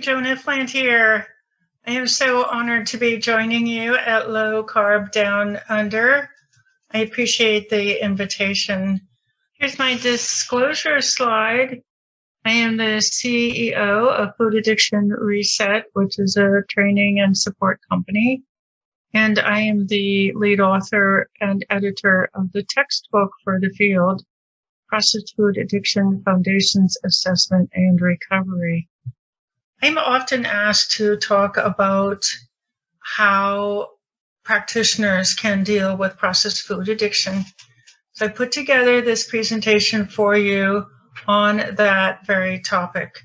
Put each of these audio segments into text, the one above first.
Joan Ifland here. I am so honored to be joining you at Low Carb Down Under. I appreciate the invitation. Here's my disclosure slide. I am the CEO of Food Addiction Reset, which is a training and support company. And I am the lead author and editor of the textbook for the field, Processed Food Addiction Foundations Assessment and Recovery. I'm often asked to talk about how practitioners can deal with processed food addiction. So I put together this presentation for you on that very topic.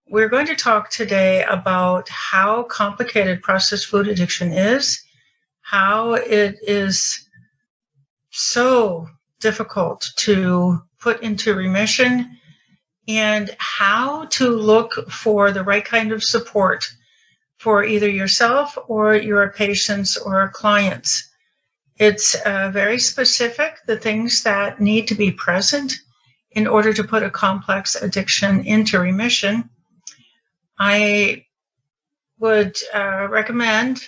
We're going to talk today about how complicated processed food addiction is, how it is so difficult to put into remission, and how to look for the right kind of support for either yourself or your patients or clients. It's very specific, the things that need to be present in order to put a complex addiction into remission. I would recommend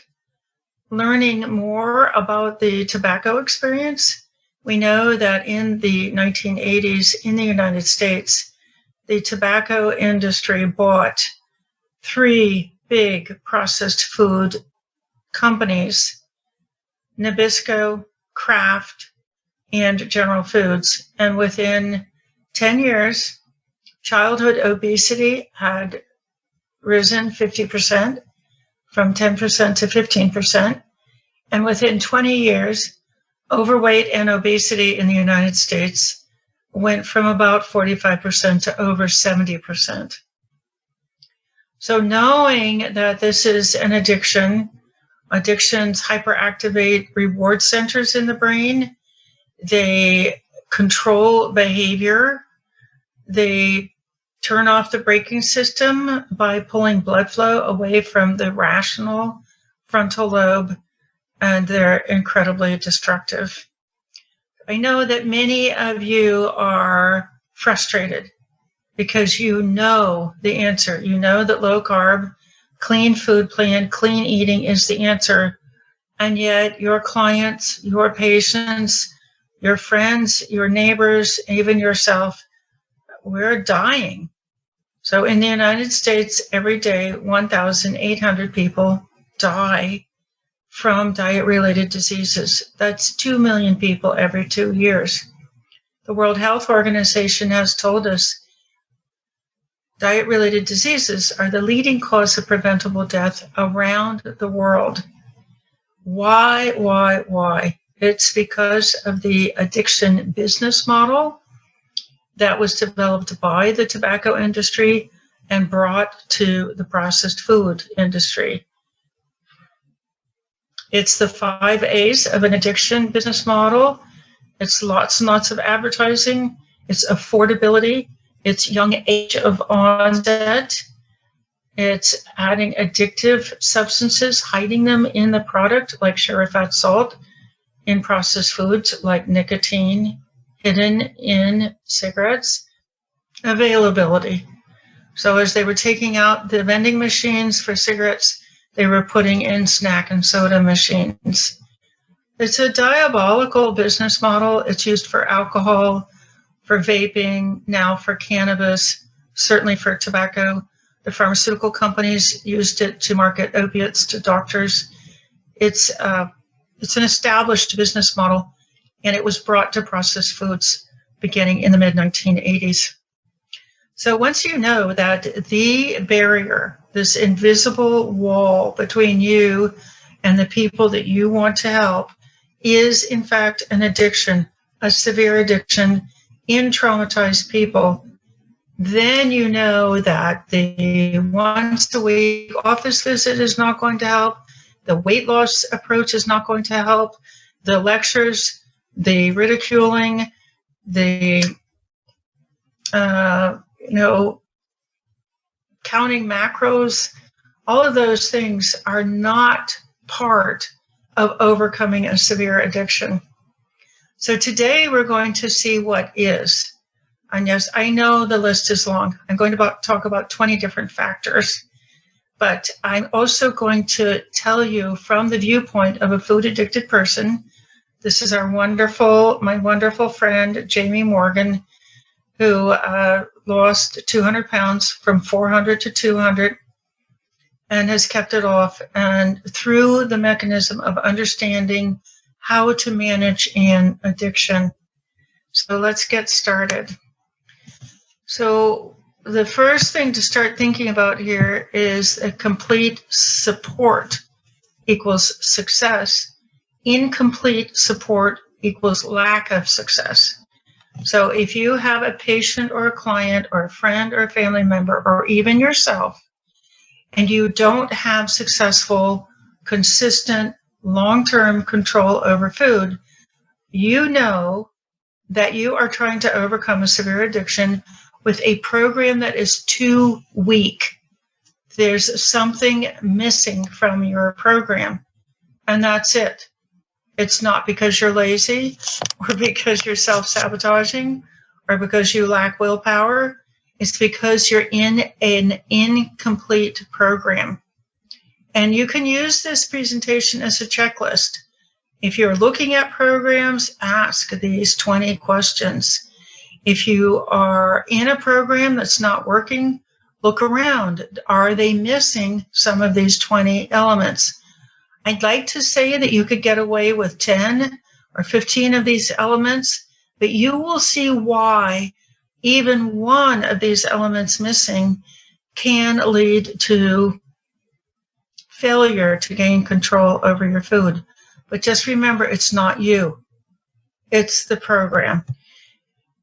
learning more about the tobacco experience. We know that in the 1980s in the United States, the tobacco industry bought 3 big processed food companies, Nabisco, Kraft, and General Foods. And within 10 years, childhood obesity had risen 50%, from 10% to 15%. And within 20 years, overweight and obesity in the United States went from about 45% to over 70%. So knowing that this is an addiction, addictions hyperactivate reward centers in the brain. They control behavior. They turn off the braking system by pulling blood flow away from the rational frontal lobe, and they're incredibly destructive. I know that many of you are frustrated because you know the answer. You know that low carb, clean food plan, clean eating is the answer. And yet your clients, your patients, your friends, your neighbors, even yourself, we're dying. So in the United States, every day, 1,800 people die from diet-related diseases. That's 2 million people every 2 years. The World Health Organization has told us diet-related diseases are the leading cause of preventable death around the world. Why? It's because of the addiction business model that was developed by the tobacco industry and brought to the processed food industry. It's the 5 A's of an addiction business model. It's lots and lots of advertising. It's affordability. It's young age of onset. It's adding addictive substances, hiding them in the product, like sugar, fat, salt, in processed foods, like nicotine, hidden in cigarettes. Availability. So as they were taking out the vending machines for cigarettes, they were putting in snack and soda machines. It's a diabolical business model. It's used for alcohol, for vaping, now for cannabis, certainly for tobacco. The pharmaceutical companies used it to market opiates to doctors. It's an established business model, and it was brought to processed foods beginning in the mid-1980s. So once you know that the barrier, this invisible wall between you and the people that you want to help, is in fact an addiction, a severe addiction in traumatized people, then you know that the once a week office visit is not going to help, the weight loss approach is not going to help, the lectures, the ridiculing, the counting macros, all of those things are not part of overcoming a severe addiction. So today we're going to see what is. And yes, I know the list is long. I'm going to talk about 20 different factors. But I'm also going to tell you from the viewpoint of a food addicted person. This is my wonderful friend, Jamie Morgan, who lost 200 pounds from 400 to 200 and has kept it off. And through the mechanism of understanding how to manage an addiction. So let's get started. So the first thing to start thinking about here is a complete support equals success. Incomplete support equals lack of success. So if you have a patient or a client or a friend or a family member or even yourself, and you don't have successful, consistent, long-term control over food, you know that you are trying to overcome a severe addiction with a program that is too weak. There's something missing from your program, and that's it. It's not because you're lazy or because you're self-sabotaging or because you lack willpower. It's because you're in an incomplete program. And you can use this presentation as a checklist. If you're looking at programs, ask these 20 questions. If you are in a program that's not working, look around. Are they missing some of these 20 elements? I'd like to say that you could get away with 10 or 15 of these elements, but you will see why even one of these elements missing can lead to failure to gain control over your food. But just remember, it's not you. It's the program.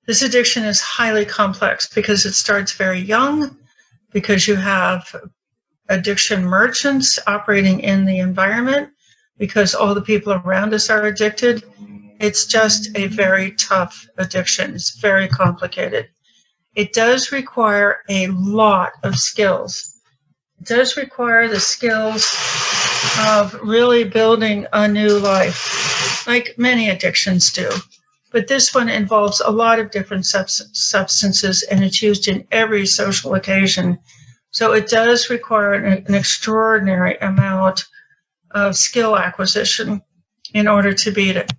This addiction is highly complex because it starts very young, because you have addiction merchants operating in the environment, because all the people around us are addicted. It's just a very tough addiction. It's very complicated. It does require a lot of skills. It does require the skills of really building a new life, like many addictions do. But this one involves a lot of different substances, and it's used in every social occasion. So it does require an extraordinary amount of skill acquisition in order to beat it.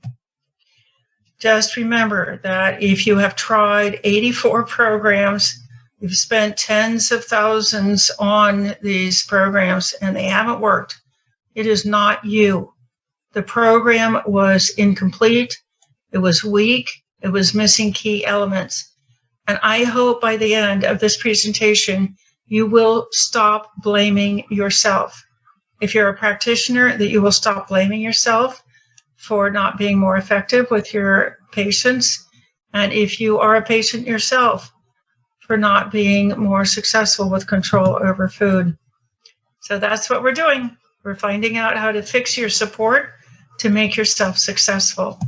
Just remember that if you have tried 84 programs, you've spent tens of thousands on these programs and they haven't worked, it is not you. The program was incomplete, it was weak, it was missing key elements. And I hope by the end of this presentation, you will stop blaming yourself. If you're a practitioner, that you will stop blaming yourself for not being more effective with your patients. And if you are a patient yourself, for not being more successful with control over food. So that's what we're doing. We're finding out how to fix your support to make yourself successful.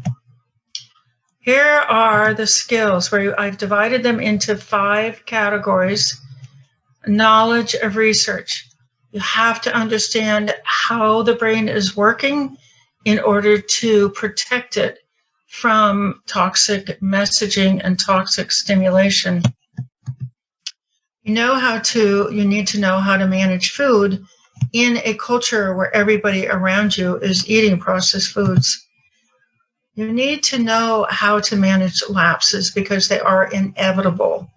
Here are the skills where I've divided them into 5 categories. Knowledge of research. You have to understand how the brain is working in order to protect it from toxic messaging and toxic stimulation. You need to know how to manage food in a culture where everybody around you is eating processed foods. You need to know how to manage lapses because they are inevitable.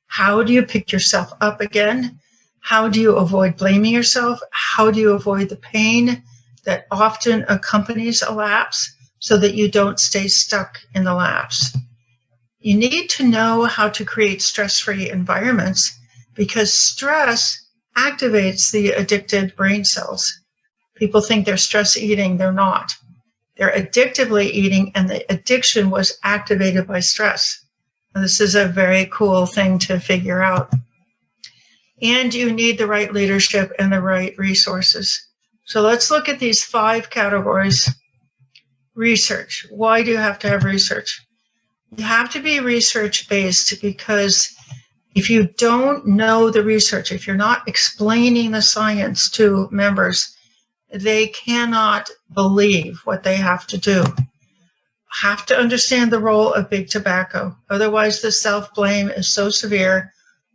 How do you pick yourself up again? How do you avoid blaming yourself? How do you avoid the pain that often accompanies a lapse so that you don't stay stuck in the lapse? You need to know how to create stress-free environments because stress activates the addicted brain cells. People think they're stress eating, they're not. They're addictively eating, and the addiction was activated by stress. And this is a very cool thing to figure out. And you need the right leadership and the right resources. So let's look at these 5 categories. Research. Why do you have to have research? You have to be research-based because if you don't know the research, if you're not explaining the science to members, they cannot believe what they have to do. Have to understand the role of big tobacco. Otherwise, the self-blame is so severe,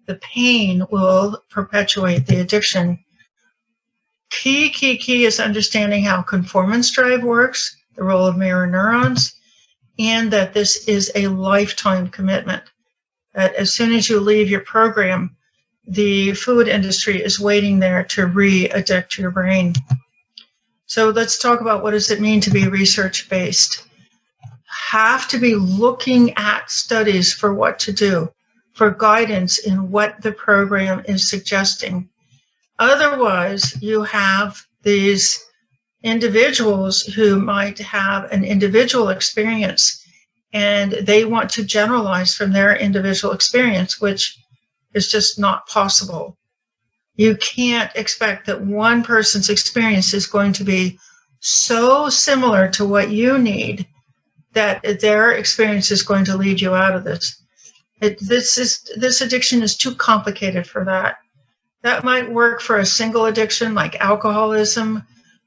the pain will perpetuate the addiction. Key is understanding how conformance drive works, the role of mirror neurons, and that this is a lifetime commitment. That as soon as you leave your program, the food industry is waiting there to re-addict your brain. So let's talk about what does it mean to be research-based. Have to be looking at studies for what to do, for guidance in what the program is suggesting. Otherwise, you have these individuals who might have an individual experience and they want to generalize from their individual experience, which is just not possible. You can't expect that one person's experience is going to be so similar to what you need that their experience is going to lead you out of this. This addiction is too complicated for that. That might work for a single addiction like alcoholism,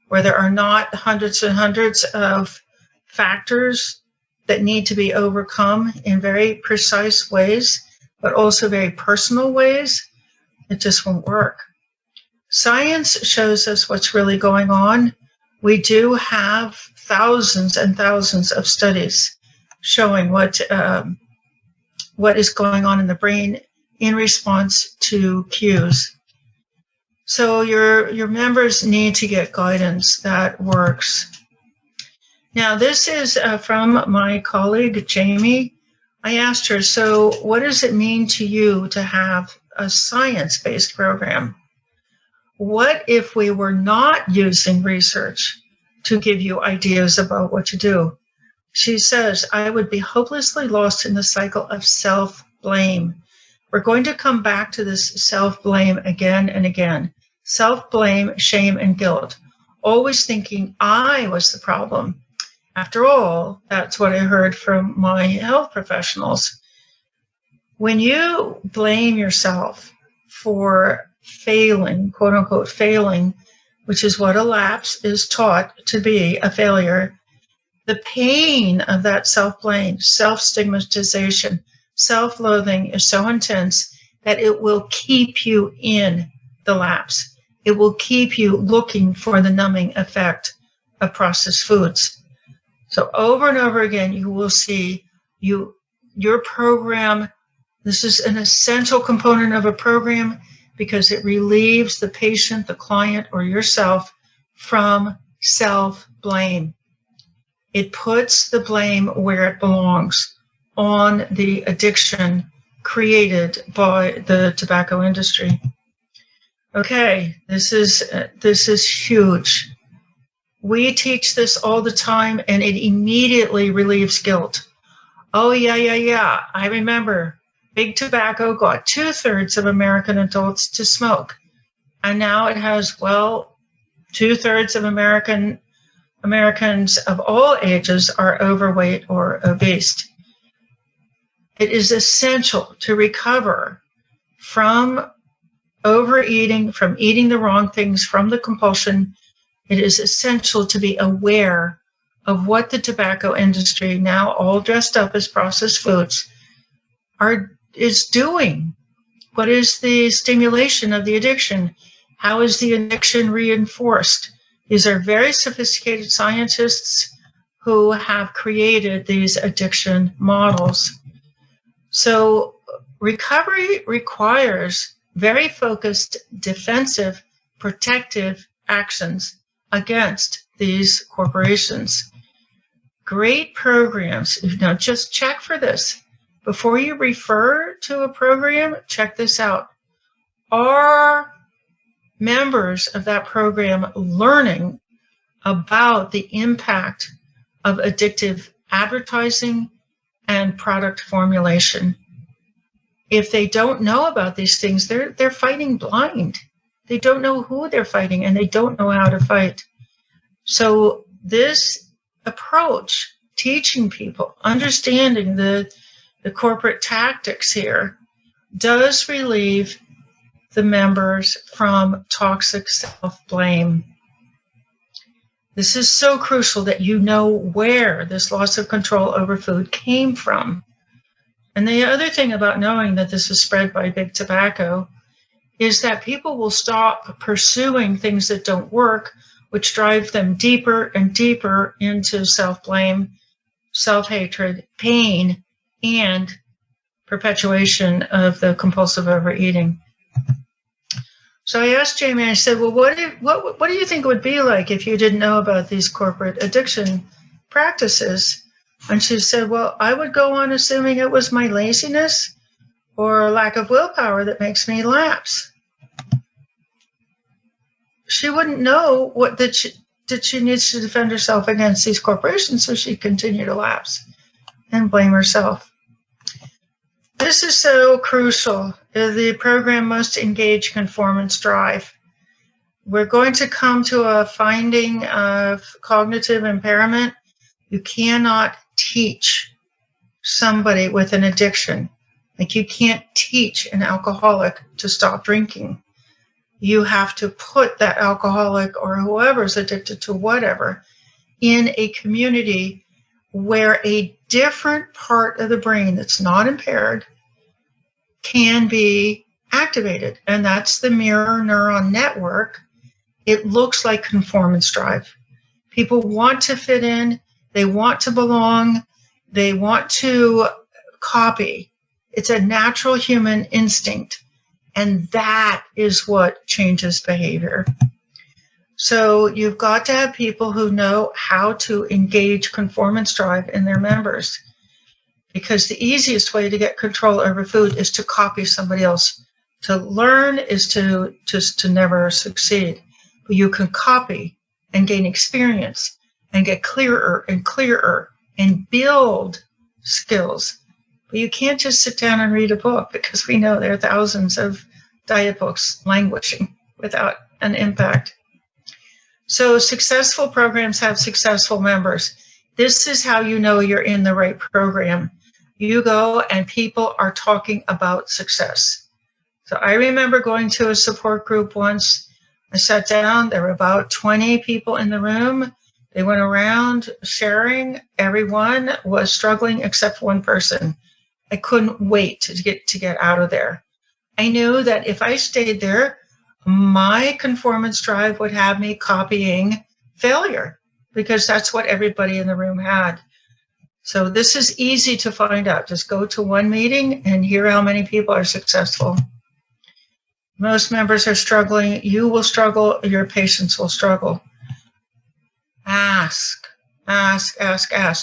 where there are not hundreds and hundreds of factors that need to be overcome in very precise ways, but also very personal ways. It just won't work. Science shows us what's really going on. We do have thousands and thousands of studies showing what is going on in the brain in response to cues. So your members need to get guidance that works. Now, this is from my colleague, Jamie. I asked her, so what does it mean to you to have a science-based program? What if we were not using research to give you ideas about what to do? She says, I would be hopelessly lost in the cycle of self-blame. We're going to come back to this self-blame again and again. Self-blame, shame, and guilt. Always thinking I was the problem. After all, that's what I heard from my health professionals. When you blame yourself for failing, quote unquote failing, which is what a lapse is taught to be, a failure, the pain of that self-blame, self-stigmatization, self-loathing is so intense that it will keep you in the lapse. It will keep you looking for the numbing effect of processed foods. So over and over again, you will see your program. This is an essential component of a program because it relieves the patient, the client, or yourself from self-blame. It puts the blame where it belongs, on the addiction created by the tobacco industry. Okay, this is huge. We teach this all the time, and it immediately relieves guilt. Oh, yeah. I remember big tobacco got 2/3 of American adults to smoke. And now it has, 2/3 of Americans of all ages are overweight or obese. It is essential to recover from overeating, from eating the wrong things, from the compulsion. It is essential to be aware of what the tobacco industry, now all dressed up as processed foods, is doing. What is the stimulation of the addiction? How is the addiction reinforced? These are very sophisticated scientists who have created these addiction models. So recovery requires very focused, defensive, protective actions against these corporations. Great programs. Now just check for this. Before you refer to a program, check this out. Are members of that program learning about the impact of addictive advertising and product formulation? If they don't know about these things, they're fighting blind. They don't know who they're fighting, and they don't know how to fight. So this approach, teaching people, understanding the corporate tactics here, does relieve the members from toxic self-blame. This is so crucial that you know where this loss of control over food came from. And the other thing about knowing that this is spread by big tobacco is that people will stop pursuing things that don't work, which drive them deeper and deeper into self-blame, self-hatred, pain, and perpetuation of the compulsive overeating. So I asked Jamie, I said, well, what do you think it would be like if you didn't know about these corporate addiction practices? And she said, well, I would go on assuming it was my laziness or lack of willpower that makes me lapse. She wouldn't know that she needs to defend herself against these corporations, so she'd continue to lapse and blame herself. This is so crucial. The program must engage conformance drive. We're going to come to a finding of cognitive impairment. You cannot teach somebody with an addiction. Like, you can't teach an alcoholic to stop drinking. You have to put that alcoholic or whoever's addicted to whatever in a community where a different part of the brain that's not impaired can be activated. And that's the mirror neuron network. It looks like conformance drive. People want to fit in. They want to belong. They want to copy. It's a natural human instinct. And that is what changes behavior. So you've got to have people who know how to engage conformance drive in their members. Because the easiest way to get control over food is to copy somebody else. To learn is to never succeed. But you can copy and gain experience and get clearer and clearer and build skills. But you can't just sit down and read a book, because we know there are thousands of diet books languishing without an impact. So successful programs have successful members. This is how you know you're in the right program. You go and people are talking about success. So I remember going to a support group once. I sat down, there were about 20 people in the room. They went around sharing. Everyone was struggling except one person. I couldn't wait to get out of there. I knew that if I stayed there, my conformance drive would have me copying failure, because that's what everybody in the room had. So this is easy to find out. Just go to one meeting and hear how many people are successful. Most members are struggling. You will struggle. Your patients will struggle. Ask.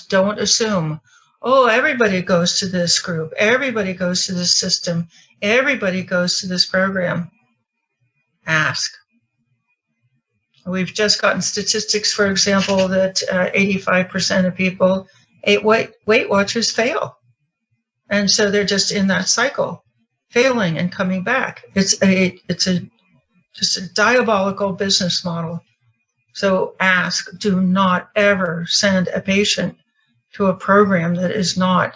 Don't assume. Oh, everybody goes to this group. Everybody goes to this system. Everybody goes to this program. Ask. We've just gotten statistics, for example, that 85% of people, Weight Watchers fail. And so they're just in that cycle, failing and coming back. It's just a diabolical business model. So ask. Do not ever send a patient to a program that is not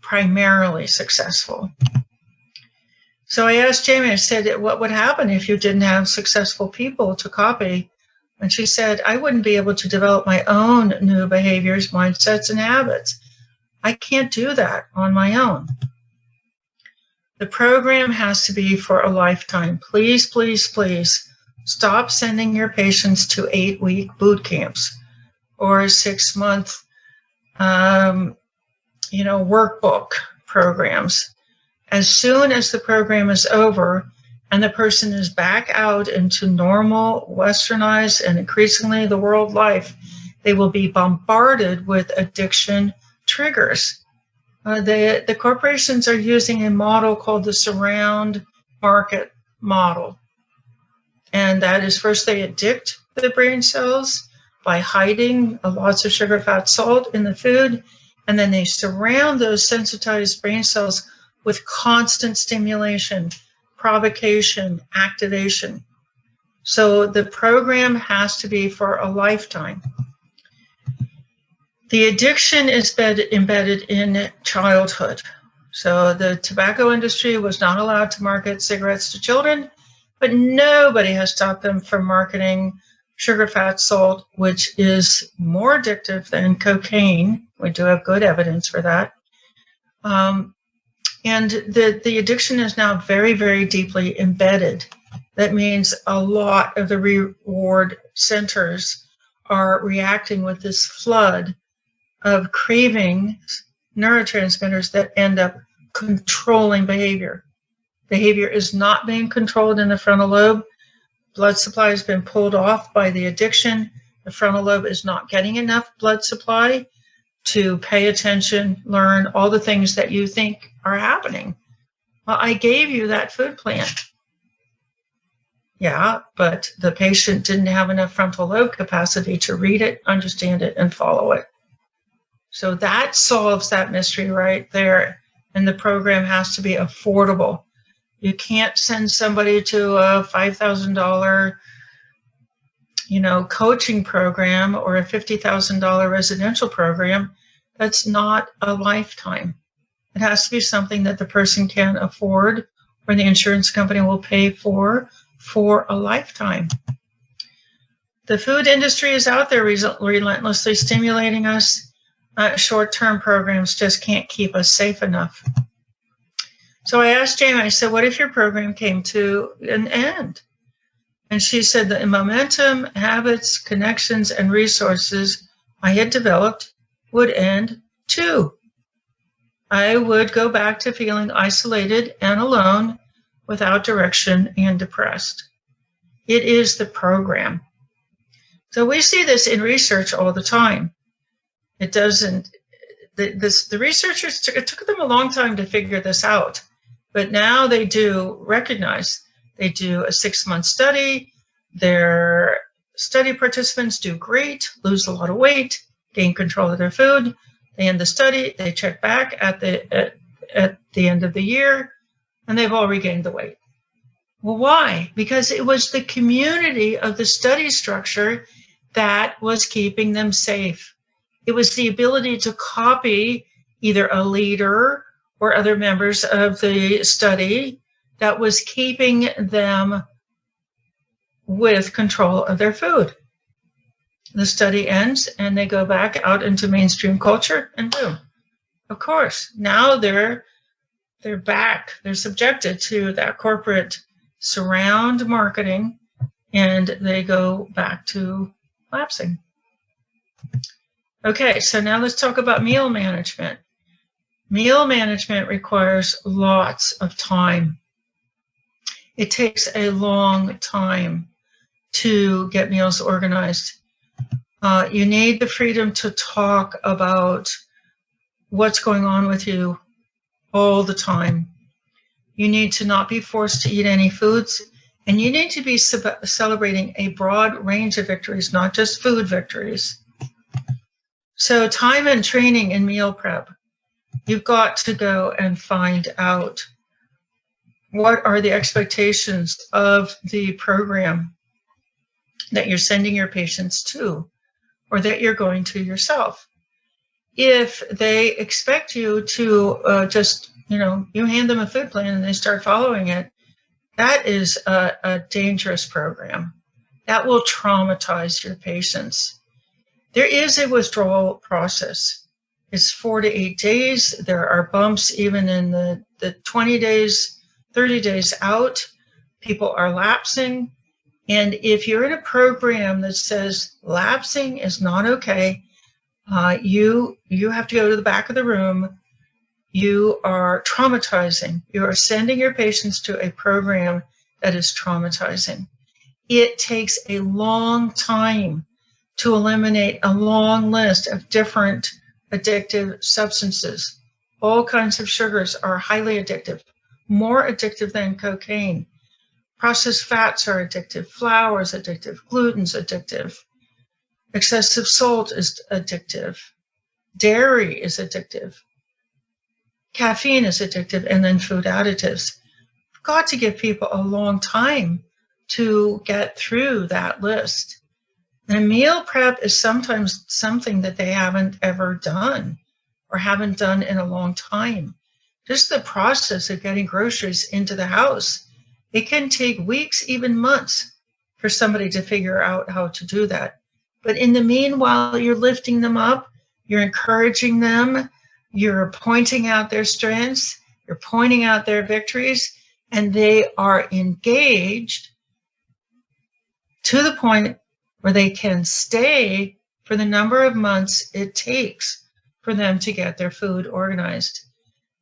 primarily successful. So I asked Jamie, I said, what would happen if you didn't have successful people to copy? And she said, I wouldn't be able to develop my own new behaviors, mindsets, and habits. I can't do that on my own. The program has to be for a lifetime. Please, please, please stop sending your patients to 8-week boot camps or 6-month workbook programs. As soon as the program is over and the person is back out into normal, westernized, and increasingly the world life, they will be bombarded with addiction triggers. The corporations are using a model called the surround market model. And that is, first they addict the brain cells by hiding lots of sugar, fat, salt in the food. And then they surround those sensitized brain cells with constant stimulation, provocation, activation. So the program has to be for a lifetime. The addiction is embedded in childhood. So the tobacco industry was not allowed to market cigarettes to children, but nobody has stopped them from marketing sugar, fat, salt, which is more addictive than cocaine. We do have good evidence for that. And the addiction is now very, very deeply embedded That means a lot of the reward centers are reacting with this flood of cravings, neurotransmitters that end up controlling behavior. Behavior is not being controlled in the frontal lobe. Blood supply has been pulled off by the addiction. The frontal lobe is not getting enough blood supply to pay attention, learn all the things that you think are happening. Well, I gave you that food plan. Yeah, but the patient didn't have enough frontal lobe capacity to read it, understand it, and follow it. So that solves that mystery right there. And the program has to be affordable. You can't send somebody to a $5,000, coaching program or a $50,000 residential program. That's not a lifetime. It has to be something that the person can afford or the insurance company will pay for a lifetime. The food industry is out there relentlessly stimulating us. Short-term programs just can't keep us safe enough. So I asked Jamie, I said, what if your program came to an end? And she said the momentum, habits, connections, and resources I had developed would end too. I would go back to feeling isolated and alone, without direction and depressed. It is the program. So we see this in research all the time. It doesn't, the researchers, it took them a long time to figure this out, but now they do recognize, they do a 6-month study, their study participants do great, lose a lot of weight, gain control of their food, they end the study, they check back at the end of the year, and they've all regained the weight. Well, why? Because it was the community of the study structure that was keeping them safe. It was the ability to copy either a leader or other members of the study that was keeping them with control of their food. The study ends and they go back out into mainstream culture and boom. Of course, now they're back. They're subjected to that corporate surround marketing and they go back to lapsing. Okay, so now let's talk about meal management. Meal management requires lots of time. It takes a long time to get meals organized. You need the freedom to talk about what's going on with you all the time. You need to not be forced to eat any foods, and you need to be celebrating a broad range of victories, not just food victories. So time and training in meal prep. You've got to go and find out what are the expectations of the program that you're sending your patients to or that you're going to yourself. If they expect you to you hand them a food plan and they start following it, that is a dangerous program. That will traumatize your patients. There is a withdrawal process. It's 4 to 8 days. There are bumps even in the 20 days, 30 days out. People are lapsing. And if you're in a program that says lapsing is not okay, you have to go to the back of the room. You are traumatizing. You are sending your patients to a program that is traumatizing. It takes a long time to eliminate a long list of different addictive substances. All kinds of sugars are highly addictive, more addictive than cocaine. Processed fats are addictive, flour is addictive, gluten's addictive. Excessive salt is addictive. Dairy is addictive. Caffeine is addictive, and then food additives. You've got to give people a long time to get through that list. And meal prep is sometimes something that they haven't ever done or haven't done in a long time. Just the process of getting groceries into the house, it can take weeks, even months, for somebody to figure out how to do that. But in the meanwhile, you're lifting them up, you're encouraging them, you're pointing out their strengths, you're pointing out their victories, and they are engaged to the point where they can stay for the number of months it takes for them to get their food organized.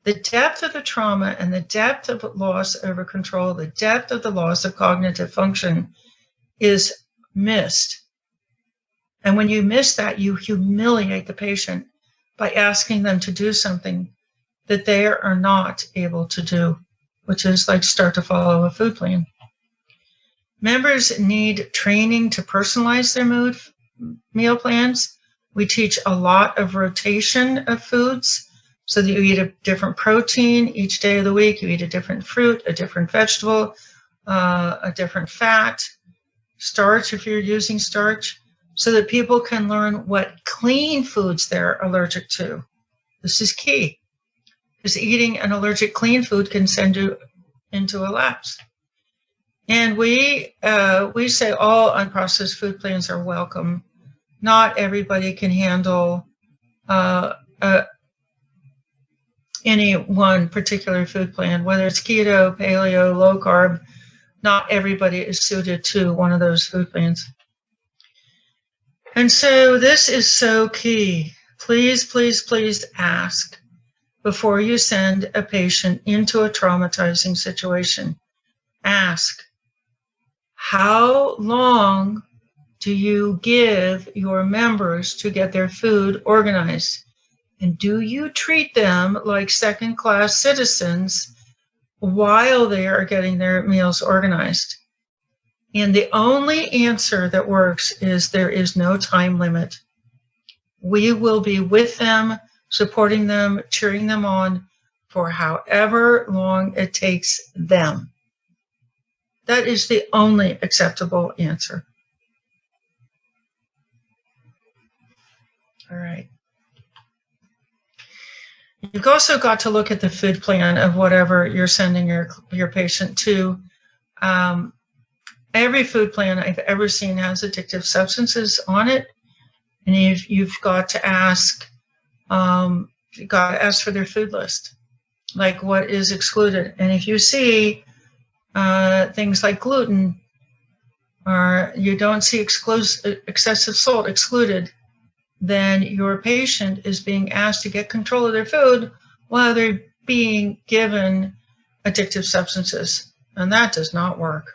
The depth of the trauma and the depth of loss over control, the depth of the loss of cognitive function is missed. And when you miss that, you humiliate the patient by asking them to do something that they are not able to do, which is like start to follow a food plan. Members need training to personalize their meal plans. We teach a lot of rotation of foods so that you eat a different protein each day of the week. You eat a different fruit, a different vegetable, a different fat, starch if you're using starch, so that people can learn what clean foods they're allergic to. This is key, because eating an allergic clean food can send you into a lapse. And we say all unprocessed food plans are welcome. Not everybody can handle any one particular food plan, whether it's keto, paleo, low carb. Not everybody is suited to one of those food plans. And so this is so key. Please, please, please ask before you send a patient into a traumatizing situation. Ask, how long do you give your members to get their food organized? And do you treat them like second-class citizens while they are getting their meals organized? And the only answer that works is there is no time limit. We will be with them, supporting them, cheering them on for however long it takes them. That is the only acceptable answer. All right. You've also got to look at the food plan of whatever you're sending your patient to. Every food plan I've ever seen has addictive substances on it, and you've got to ask for their food list, like what is excluded. And if you see things like gluten, or you don't see excessive salt excluded, then your patient is being asked to get control of their food while they're being given addictive substances, and that does not work.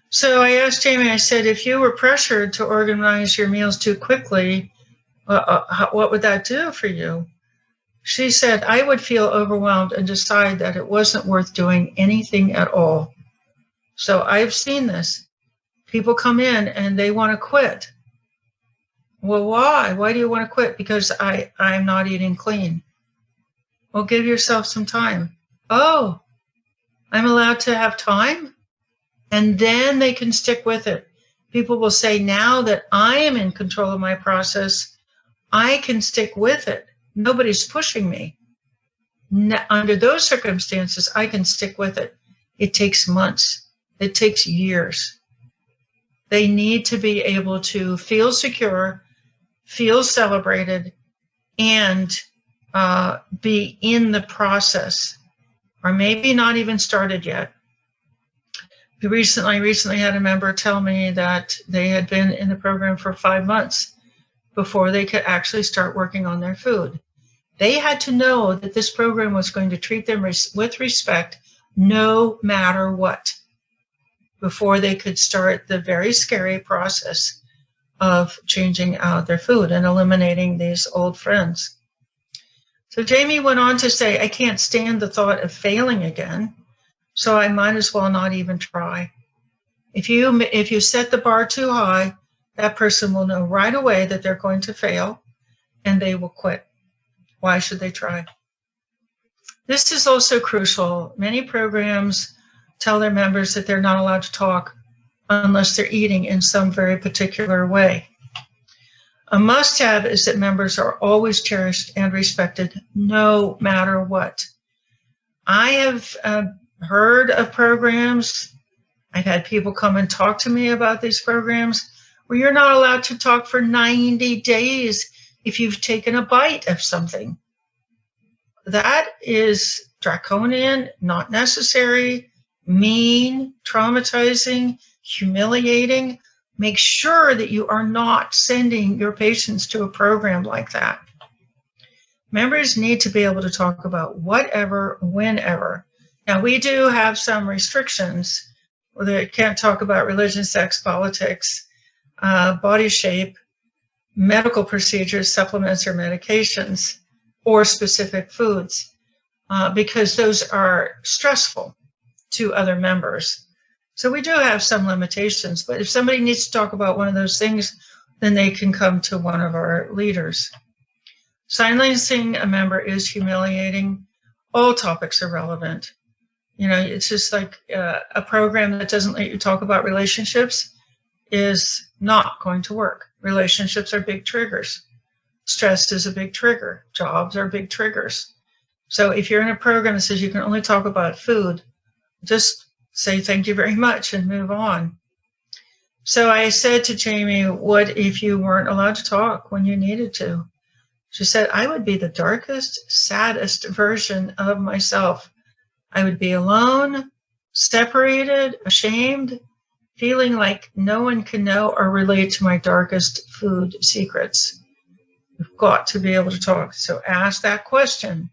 So I asked Jamie, I said, if you were pressured to organize your meals too quickly, what would that do for you? She said, I would feel overwhelmed and decide that it wasn't worth doing anything at all. So I've seen this. People come in and they want to quit. Well, why? Why do you want to quit? Because I'm not eating clean. Well, give yourself some time. Oh, I'm allowed to have time? And then they can stick with it. People will say, now that I am in control of my process, I can stick with it. Nobody's pushing me. Under those circumstances, I can stick with it. It takes months. It takes years. They need to be able to feel secure, feel celebrated, and be in the process, or maybe not even started yet. I recently had a member tell me that they had been in the program for 5 months before they could actually start working on their food. They had to know that this program was going to treat them with respect no matter what before they could start the very scary process of changing out their food and eliminating these old friends. So Jamie went on to say, I can't stand the thought of failing again, so I might as well not even try. If you set the bar too high, that person will know right away that they're going to fail and they will quit. Why should they try? This is also crucial. Many programs tell their members that they're not allowed to talk unless they're eating in some very particular way. A must-have is that members are always cherished and respected no matter what. I have heard of programs, I've had people come and talk to me about these programs where you're not allowed to talk for 90 days if you've taken a bite of something. That is draconian, not necessary, mean, traumatizing, humiliating, make sure that you are not sending your patients to a program like that. Members need to be able to talk about whatever, whenever. Now, we do have some restrictions where they can't talk about religion, sex, politics, body shape, medical procedures, supplements or medications, or specific foods, because those are stressful to other members. So we do have some limitations, but if somebody needs to talk about one of those things, then they can come to one of our leaders. Silencing a member is humiliating. All topics are relevant. You know, it's just like a program that doesn't let you talk about relationships is not going to work. Relationships are big triggers. Stress is a big trigger. Jobs are big triggers. So if you're in a program that says you can only talk about food, just say thank you very much and move on. So I said to Jamie, what if you weren't allowed to talk when you needed to? She said, I would be the darkest, saddest version of myself. I would be alone, separated, ashamed, feeling like no one can know or relate to my darkest food secrets. You've got to be able to talk. So ask that question.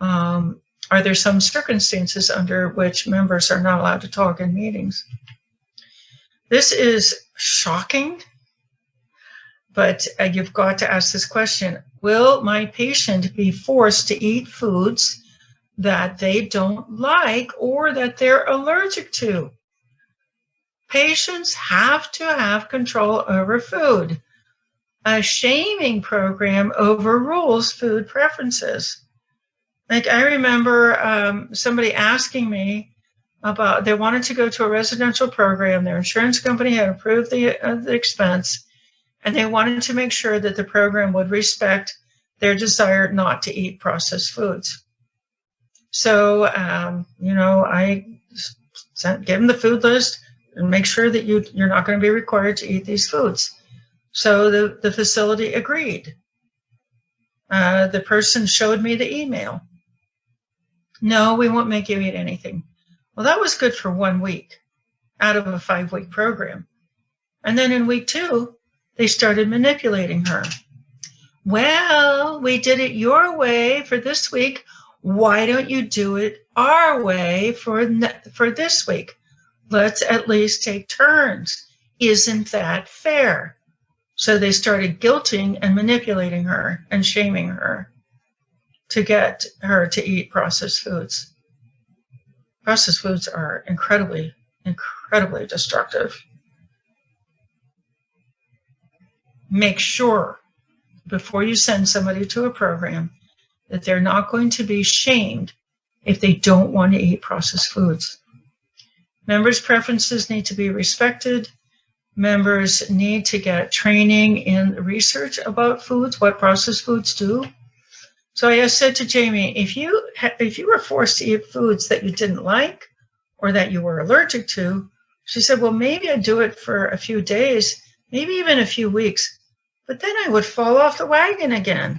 Are there some circumstances under which members are not allowed to talk in meetings? This is shocking, but you've got to ask this question. Will my patient be forced to eat foods that they don't like or that they're allergic to? Patients have to have control over food. A shaming program overrules food preferences. Like I remember somebody asking me about, they wanted to go to a residential program. Their insurance company had approved the expense, and they wanted to make sure that the program would respect their desire not to eat processed foods. So, I gave them the food list and make sure that you're not going to be required to eat these foods. So the facility agreed. The person showed me the email. No, we won't make you eat anything. Well, that was good for 1 week out of a 5-week program. And then in week 2, they started manipulating her. Well, we did it your way for this week. Why don't you do it our way for this week? Let's at least take turns. Isn't that fair? So they started guilting and manipulating her and shaming her to get her to eat processed foods. Processed foods are incredibly, incredibly destructive. Make sure before you send somebody to a program that they're not going to be shamed if they don't want to eat processed foods. Members' preferences need to be respected. Members need to get training in research about foods, what processed foods do. So I said to Jamie, if you were forced to eat foods that you didn't like or that you were allergic to, she said, well, maybe I'd do it for a few days, maybe even a few weeks, but then I would fall off the wagon again.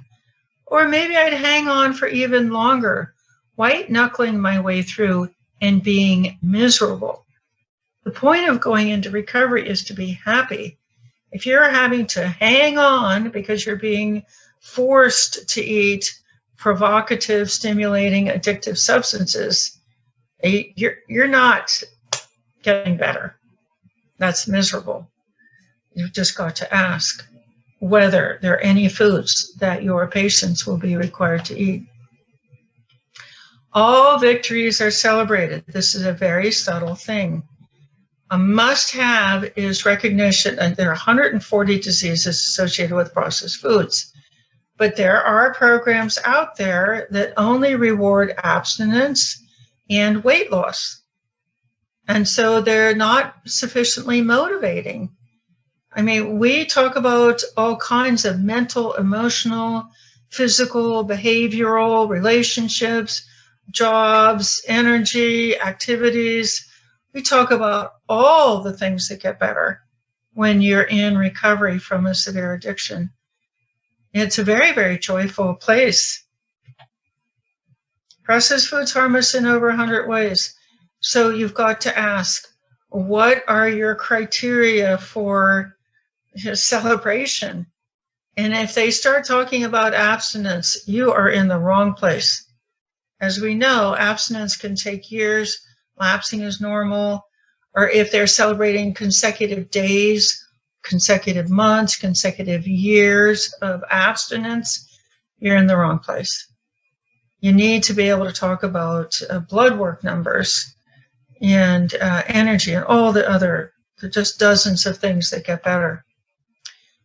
Or maybe I'd hang on for even longer, white knuckling my way through and being miserable. The point of going into recovery is to be happy. If you're having to hang on because you're being forced to eat provocative, stimulating, addictive substances, you're not getting better. That's miserable. You've just got to ask whether there are any foods that your patients will be required to eat. All victories are celebrated. This is a very subtle thing. A must-have is recognition, and there are 140 diseases associated with processed foods. But there are programs out there that only reward abstinence and weight loss. And so they're not sufficiently motivating. I mean, we talk about all kinds of mental, emotional, physical, behavioral, relationships, jobs, energy, activities. We talk about all the things that get better when you're in recovery from a severe addiction. It's a very, very joyful place. Processed foods harm us in over 100 ways. So you've got to ask, What are your criteria for celebration? And if they start talking about abstinence, you are in the wrong place. As we know, abstinence can take years. Lapsing is normal. Or if they're celebrating consecutive days, consecutive months, consecutive years of abstinence, you're in the wrong place. You need to be able to talk about blood work numbers and energy and all the other, just dozens of things that get better.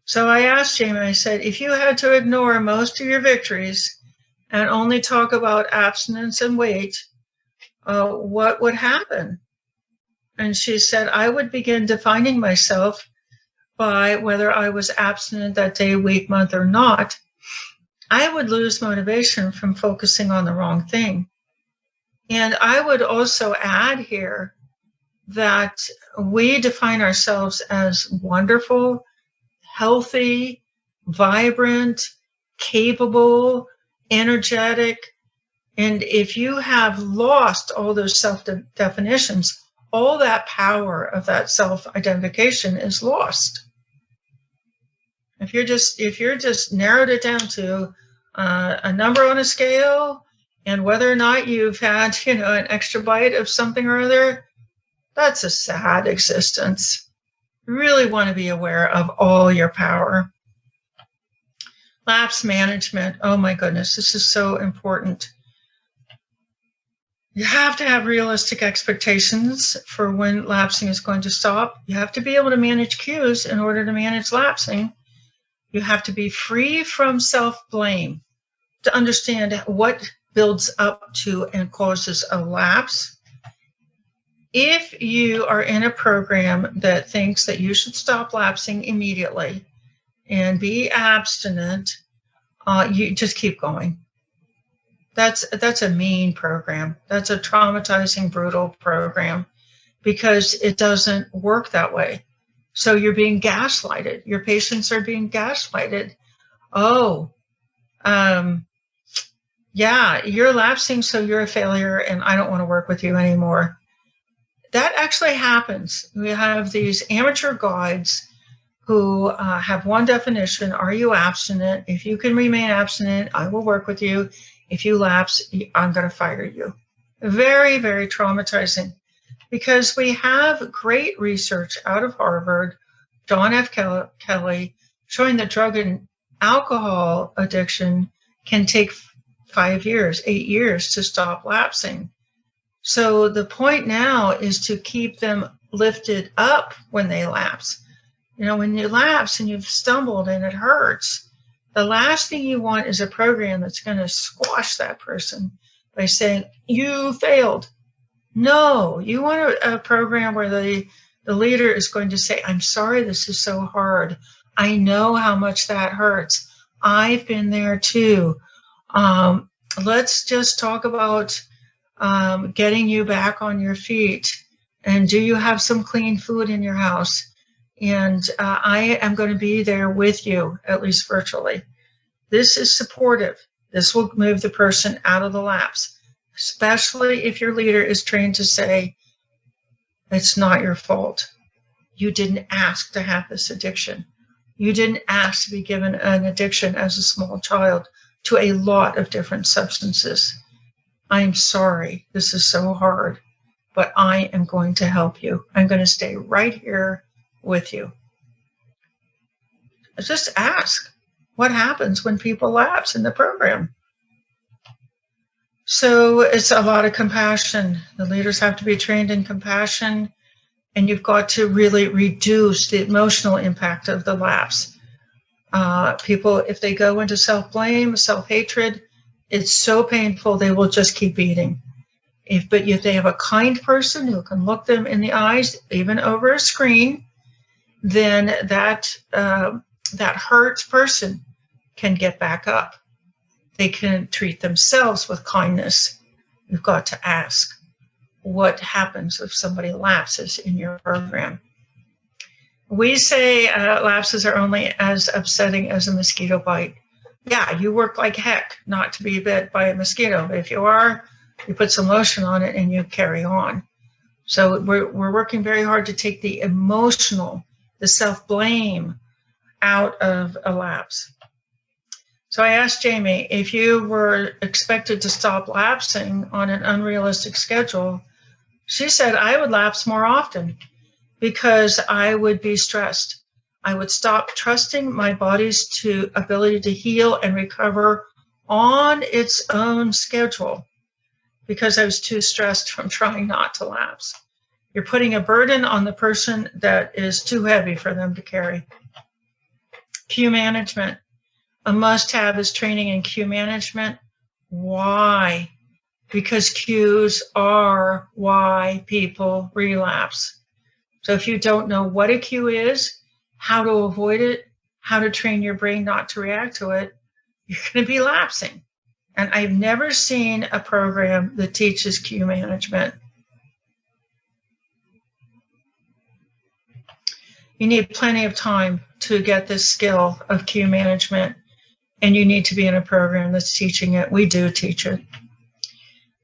So I asked Jamie, I said, if you had to ignore most of your victories and only talk about abstinence and weight, what would happen? And she said, I would begin defining myself by whether I was abstinent that day, week, month, or not. I would lose motivation from focusing on the wrong thing. And I would also add here that we define ourselves as wonderful, healthy, vibrant, capable, energetic. And if you have lost all those self-definitions, all that power of that self-identification is lost. If you're just narrowed it down to a number on a scale and whether or not you've had, an extra bite of something or other, that's a sad existence. You really want to be aware of all your power. Lapse management. Oh my goodness, this is so important. You have to have realistic expectations for when lapsing is going to stop. You have to be able to manage cues in order to manage lapsing. You have to be free from self-blame to understand what builds up to and causes a lapse. If you are in a program that thinks that you should stop lapsing immediately and be abstinent, you just keep going. That's a mean program. That's a traumatizing, brutal program because it doesn't work that way. So you're being gaslighted. Your patients are being gaslighted. Yeah, you're lapsing, so you're a failure, and I don't want to work with you anymore. That actually happens. We have these amateur guides who have one definition. Are you abstinent? If you can remain abstinent, I will work with you. If you lapse, I'm going to fire you. Very, very traumatizing because we have great research out of Harvard, John F. Kelly, showing that drug and alcohol addiction can take 5 years, 8 years to stop lapsing. So the point now is to keep them lifted up when they lapse. When you lapse and you've stumbled and it hurts, the last thing you want is a program that's going to squash that person by saying, you failed. No, you want a program where the leader is going to say, I'm sorry, this is so hard. I know how much that hurts. I've been there too. Let's just talk about getting you back on your feet. And do you have some clean food in your house? And I am going to be there with you, at least virtually. This is supportive. This will move the person out of the lapse, especially if your leader is trained to say, it's not your fault. You didn't ask to have this addiction. You didn't ask to be given an addiction as a small child to a lot of different substances. I'm sorry, this is so hard, but I am going to help you. I'm going to stay right here with you. Just ask what happens when people lapse in the program. So it's a lot of compassion. The leaders have to be trained in compassion, and you've got to really reduce the emotional impact of the lapse. People, if they go into self-blame, self-hatred, it's so painful they will just keep eating. But if they have a kind person who can look them in the eyes, even over a screen, then that hurt person can get back up. They can treat themselves with kindness. You've got to ask, what happens if somebody lapses in your program? We say lapses are only as upsetting as a mosquito bite. Yeah, you work like heck not to be bit by a mosquito. But if you are, you put some lotion on it and you carry on. So we're working very hard to take the emotional, the self-blame out of a lapse. So I asked Jamie, if you were expected to stop lapsing on an unrealistic schedule, she said I would lapse more often because I would be stressed. I would stop trusting my body's ability to heal and recover on its own schedule because I was too stressed from trying not to lapse. You're putting a burden on the person that is too heavy for them to carry. Cue management. A must-have is training in cue management. Why? Because cues are why people relapse. So if you don't know what a cue is, how to avoid it, how to train your brain not to react to it, you're going to be lapsing. And I've never seen a program that teaches cue management. You need plenty of time to get this skill of cue management, and you need to be in a program that's teaching it. We do teach it.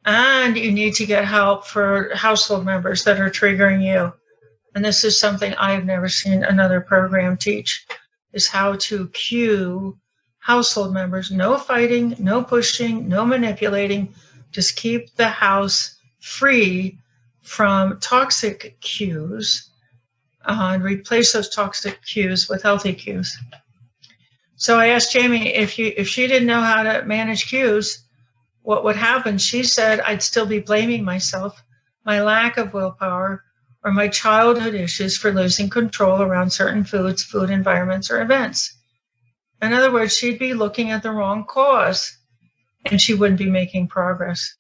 And you need to get help for household members that are triggering you. And this is something I've never seen another program teach, is how to cue household members. No fighting, no pushing, no manipulating. Just keep the house free from toxic cues and replace those toxic cues with healthy cues. So I asked Jamie if she didn't know how to manage cues, what would happen? She said I'd still be blaming myself, my lack of willpower, or my childhood issues for losing control around certain foods, food environments, or events. In other words, she'd be looking at the wrong cause, and she wouldn't be making progress.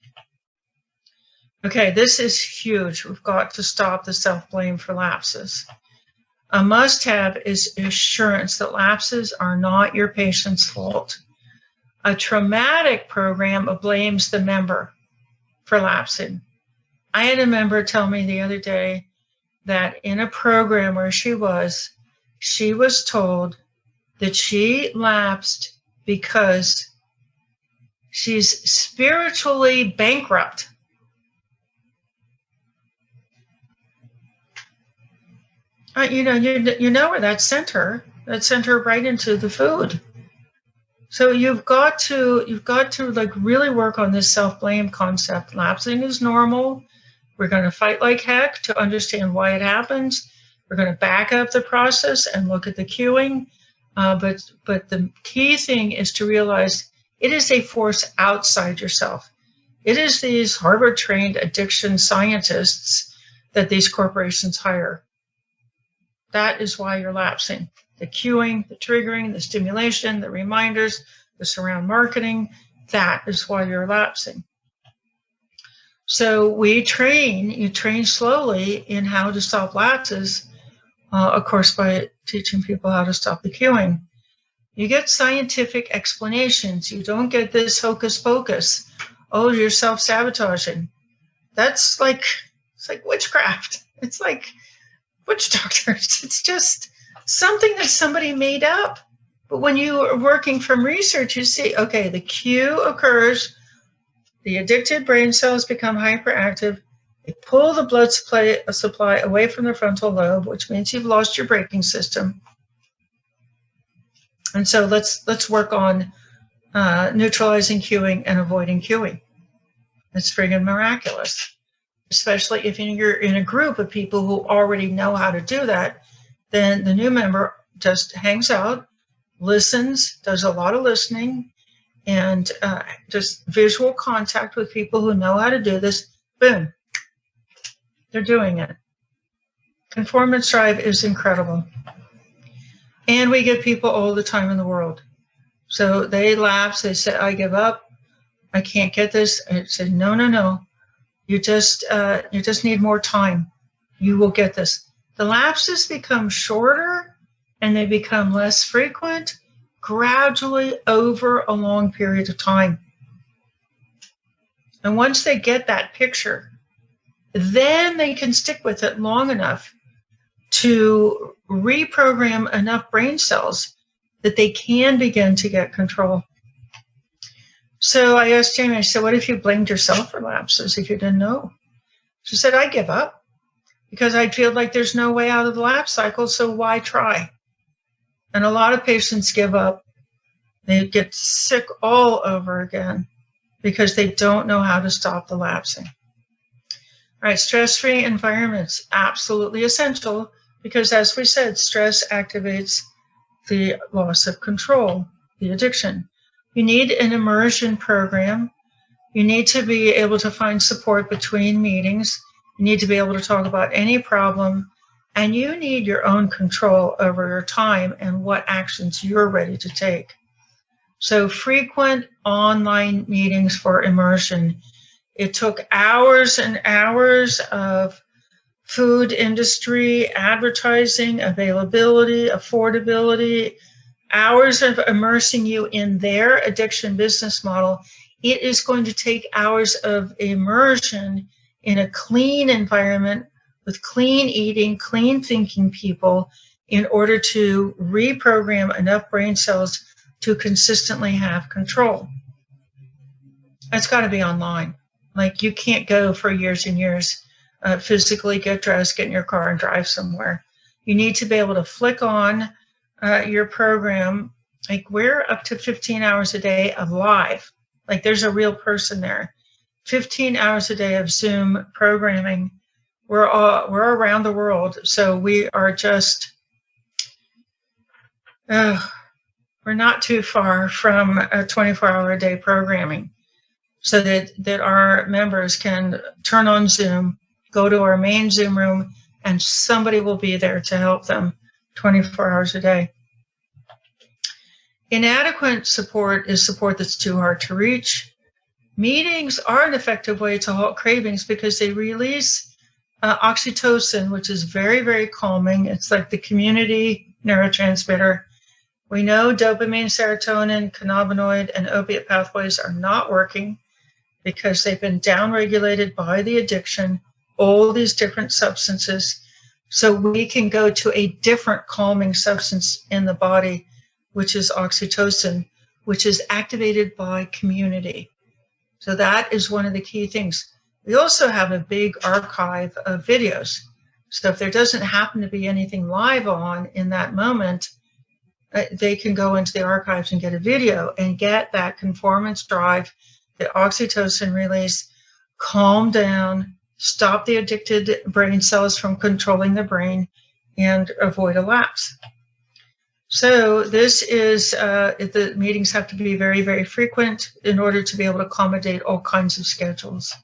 Okay, this is huge. We've got to stop the self-blame for lapses. A must-have is assurance that lapses are not your patient's fault. A traumatic program blames the member for lapsing. I had a member tell me the other day that in a program where she was told that she lapsed because she's spiritually bankrupt. You know where that sent her right into the food. So you've got to like really work on this self-blame concept. Lapsing is normal. We're going to fight like heck to understand why it happens. We're going to back up the process and look at the cueing. But the key thing is to realize it is a force outside yourself. It is these Harvard-trained addiction scientists that these corporations hire. That is why you're lapsing. The cueing, the triggering, the stimulation, the reminders, the surround marketing, that is why you're lapsing. So you train slowly in how to stop lapses, of course, by teaching people how to stop the cueing. You get scientific explanations. You don't get this hocus pocus. Oh, you're self-sabotaging. It's like witchcraft. It's like witch doctors. It's just something that somebody made up. But when you are working from research, you see, okay, the cue occurs, the addicted brain cells become hyperactive, they pull the blood supply away from the frontal lobe, which means you've lost your braking system. And so let's work on neutralizing cueing and avoiding cueing. It's friggin' miraculous, especially if you're in a group of people who already know how to do that. Then the new member just hangs out, listens, does a lot of listening, and just visual contact with people who know how to do this. Boom, they're doing it. Conformance drive is incredible. And we get people all the time in the world. So they lapse, they say, I give up, I can't get this. I say, no. You just need more time. You will get this. The lapses become shorter and they become less frequent gradually over a long period of time. And once they get that picture, then they can stick with it long enough to reprogram enough brain cells that they can begin to get control. So I asked Jamie, I said, what if you blamed yourself for lapses if you didn't know? She said, I give up. because I feel like there's no way out of the lapse cycle, so why try? And a lot of patients give up. They get sick all over again because they don't know how to stop the lapsing. All right, stress-free environments, absolutely essential because, as we said, stress activates the loss of control, the addiction. You need an immersion program. You need to be able to find support between meetings. You need to be able to talk about any problem, and you need your own control over your time and what actions you're ready to take. So frequent online meetings for immersion. It took hours and hours of food industry, advertising, availability, affordability, hours of immersing you in their addiction business model. It is going to take hours of immersion in a clean environment with clean eating, clean thinking people in order to reprogram enough brain cells to consistently have control. It's got to be online. Like, you can't go for years and years, physically get dressed, get in your car and drive somewhere. You need to be able to flick on your program. Like, we're up to 15 hours a day of live. Like, there's a real person there. 15 hours a day of Zoom programming. We're around the world. So we are just, we're not too far from a 24-hour-a-day programming, so that our members can turn on Zoom, go to our main Zoom room, and somebody will be there to help them 24 hours a day. Inadequate support is support that's too hard to reach. Meetings are an effective way to halt cravings because they release oxytocin, which is very, very calming. It's like the community neurotransmitter. We know dopamine, serotonin, cannabinoid, and opiate pathways are not working because they've been downregulated by the addiction, all these different substances. So we can go to a different calming substance in the body, which is oxytocin, which is activated by community. So that is one of the key things. We also have a big archive of videos. So if there doesn't happen to be anything live on in that moment, they can go into the archives and get a video and get that conformance drive, the oxytocin release, calm down, stop the addicted brain cells from controlling the brain, and avoid a lapse. So this is, the meetings have to be very, very frequent in order to be able to accommodate all kinds of schedules.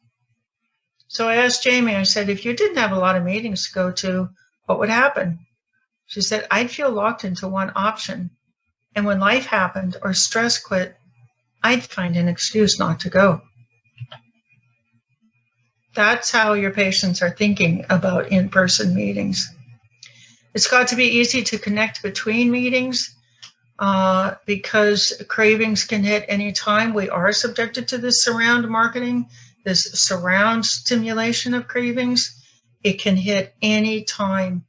So I asked Jamie, I said, if you didn't have a lot of meetings to go to, what would happen? She said, I'd feel locked into one option. And when life happened or stress quit, I'd find an excuse not to go. That's how your patients are thinking about in-person meetings. It's got to be easy to connect between meetings because cravings can hit any time. We are subjected to this surround marketing, this surround stimulation of cravings. It can hit any time.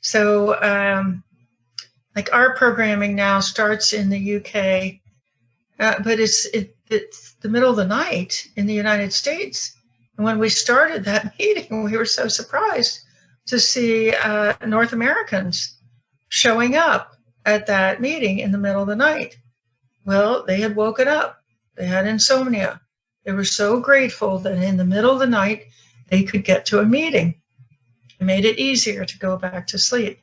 So like our programming now starts in the UK, but it's the middle of the night in the United States. And when we started that meeting, we were so surprised to see North Americans showing up at that meeting in the middle of the night. Well, they had woken up. They had insomnia. They were so grateful that in the middle of the night, they could get to a meeting. It made it easier to go back to sleep.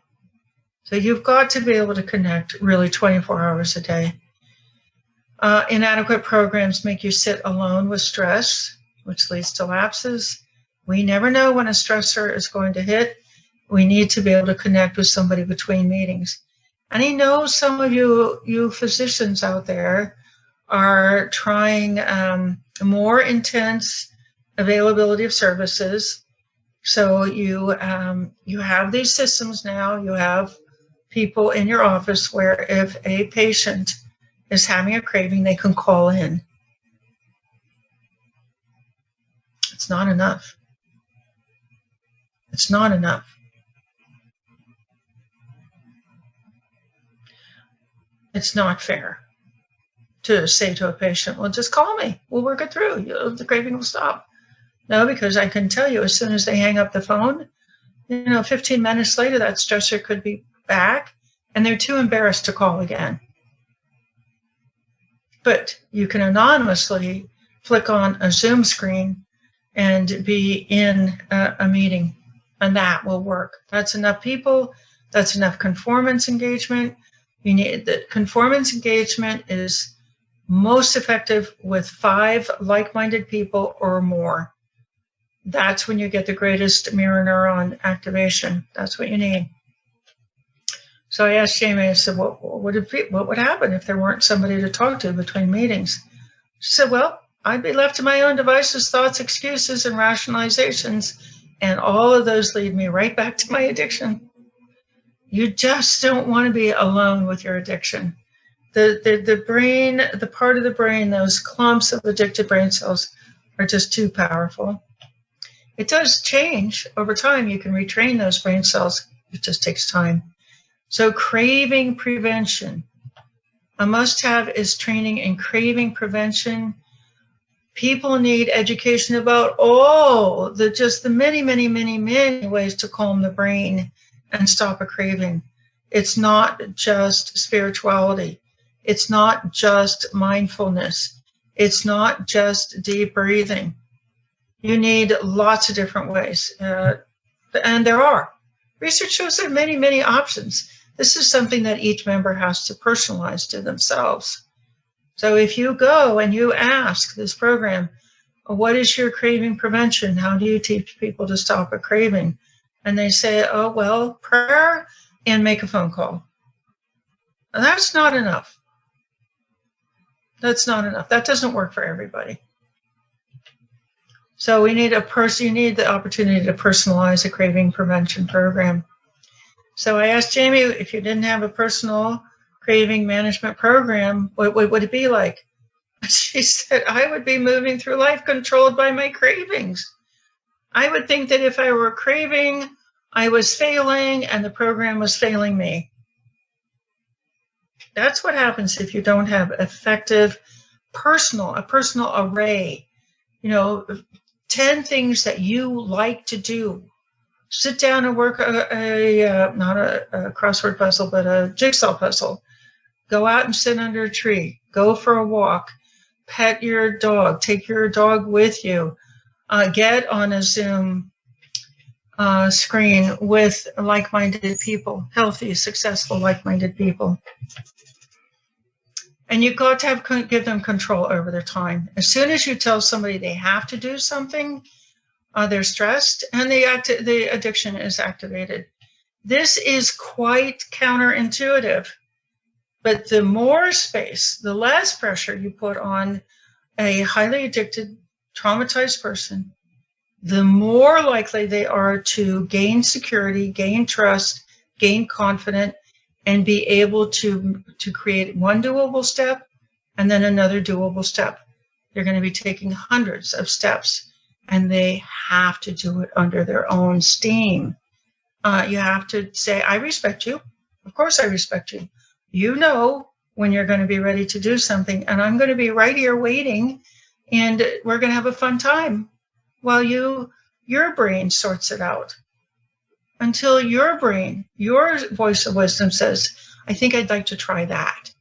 So you've got to be able to connect really 24 hours a day. Inadequate programs make you sit alone with stress, which leads to lapses. We never know when a stressor is going to hit. We need to be able to connect with somebody between meetings. And I know some of you physicians out there are trying more intense availability of services. So you have these systems now. You have people in your office where if a patient is having a craving, they can call in. It's not enough. It's not enough. It's not fair to say to a patient, well, just call me. We'll work it through. The craving will stop. No, because I can tell you as soon as they hang up the phone, 15 minutes later, that stressor could be back, and they're too embarrassed to call again. But you can anonymously flick on a Zoom screen and be in a meeting, and that will work. That's enough people. That's enough conformance engagement. You need the conformance engagement is most effective with 5 like-minded people or more. That's when you get the greatest mirror neuron activation. That's what you need. So I asked Jamie, I said, what would happen if there weren't somebody to talk to between meetings? She said, well, I'd be left to my own devices, thoughts, excuses, and rationalizations, and all of those lead me right back to my addiction. You just don't want to be alone with your addiction. The brain, the part of the brain, those clumps of addicted brain cells are just too powerful. It does change over time. You can retrain those brain cells. It just takes time. So craving prevention. A must-have is training in craving prevention. People need education about the many ways to calm the brain and stop a craving. It's not just spirituality. It's not just mindfulness. It's not just deep breathing. You need lots of different ways. And there are. Research shows there are many options. This is something that each member has to personalize to themselves. So if you go and you ask this program, what is your craving prevention? How do you teach people to stop a craving? And they say, oh, well, prayer and make a phone call. And that's not enough. That's not enough. That doesn't work for everybody. So we need you need the opportunity to personalize a craving prevention program. So I asked Jamie, if you didn't have a personal craving management program, what would it be like? She said, I would be moving through life controlled by my cravings. I would think that if I were craving, I was failing and the program was failing me. That's what happens if you don't have effective a personal array. 10 things that you like to do. Sit down and work not a crossword puzzle, but a jigsaw puzzle. Go out and sit under a tree. Go for a walk. Pet your dog. Take your dog with you. Get on a Zoom screen with like-minded people, healthy, successful, like-minded people. And you've got to give them control over their time. As soon as you tell somebody they have to do something, they're stressed and the addiction is activated. This is quite counterintuitive, but the more space, the less pressure you put on a highly addicted, traumatized person, the more likely they are to gain security, gain trust, gain confidence, and be able to create one doable step and then another doable step. They're going to be taking hundreds of steps, and they have to do it under their own steam. You have to say, I respect you. Of course I respect you. You know when you're going to be ready to do something, and I'm going to be right here waiting, and we're going to have a fun time while your brain sorts it out. Until your brain, your voice of wisdom says, I think I'd like to try that.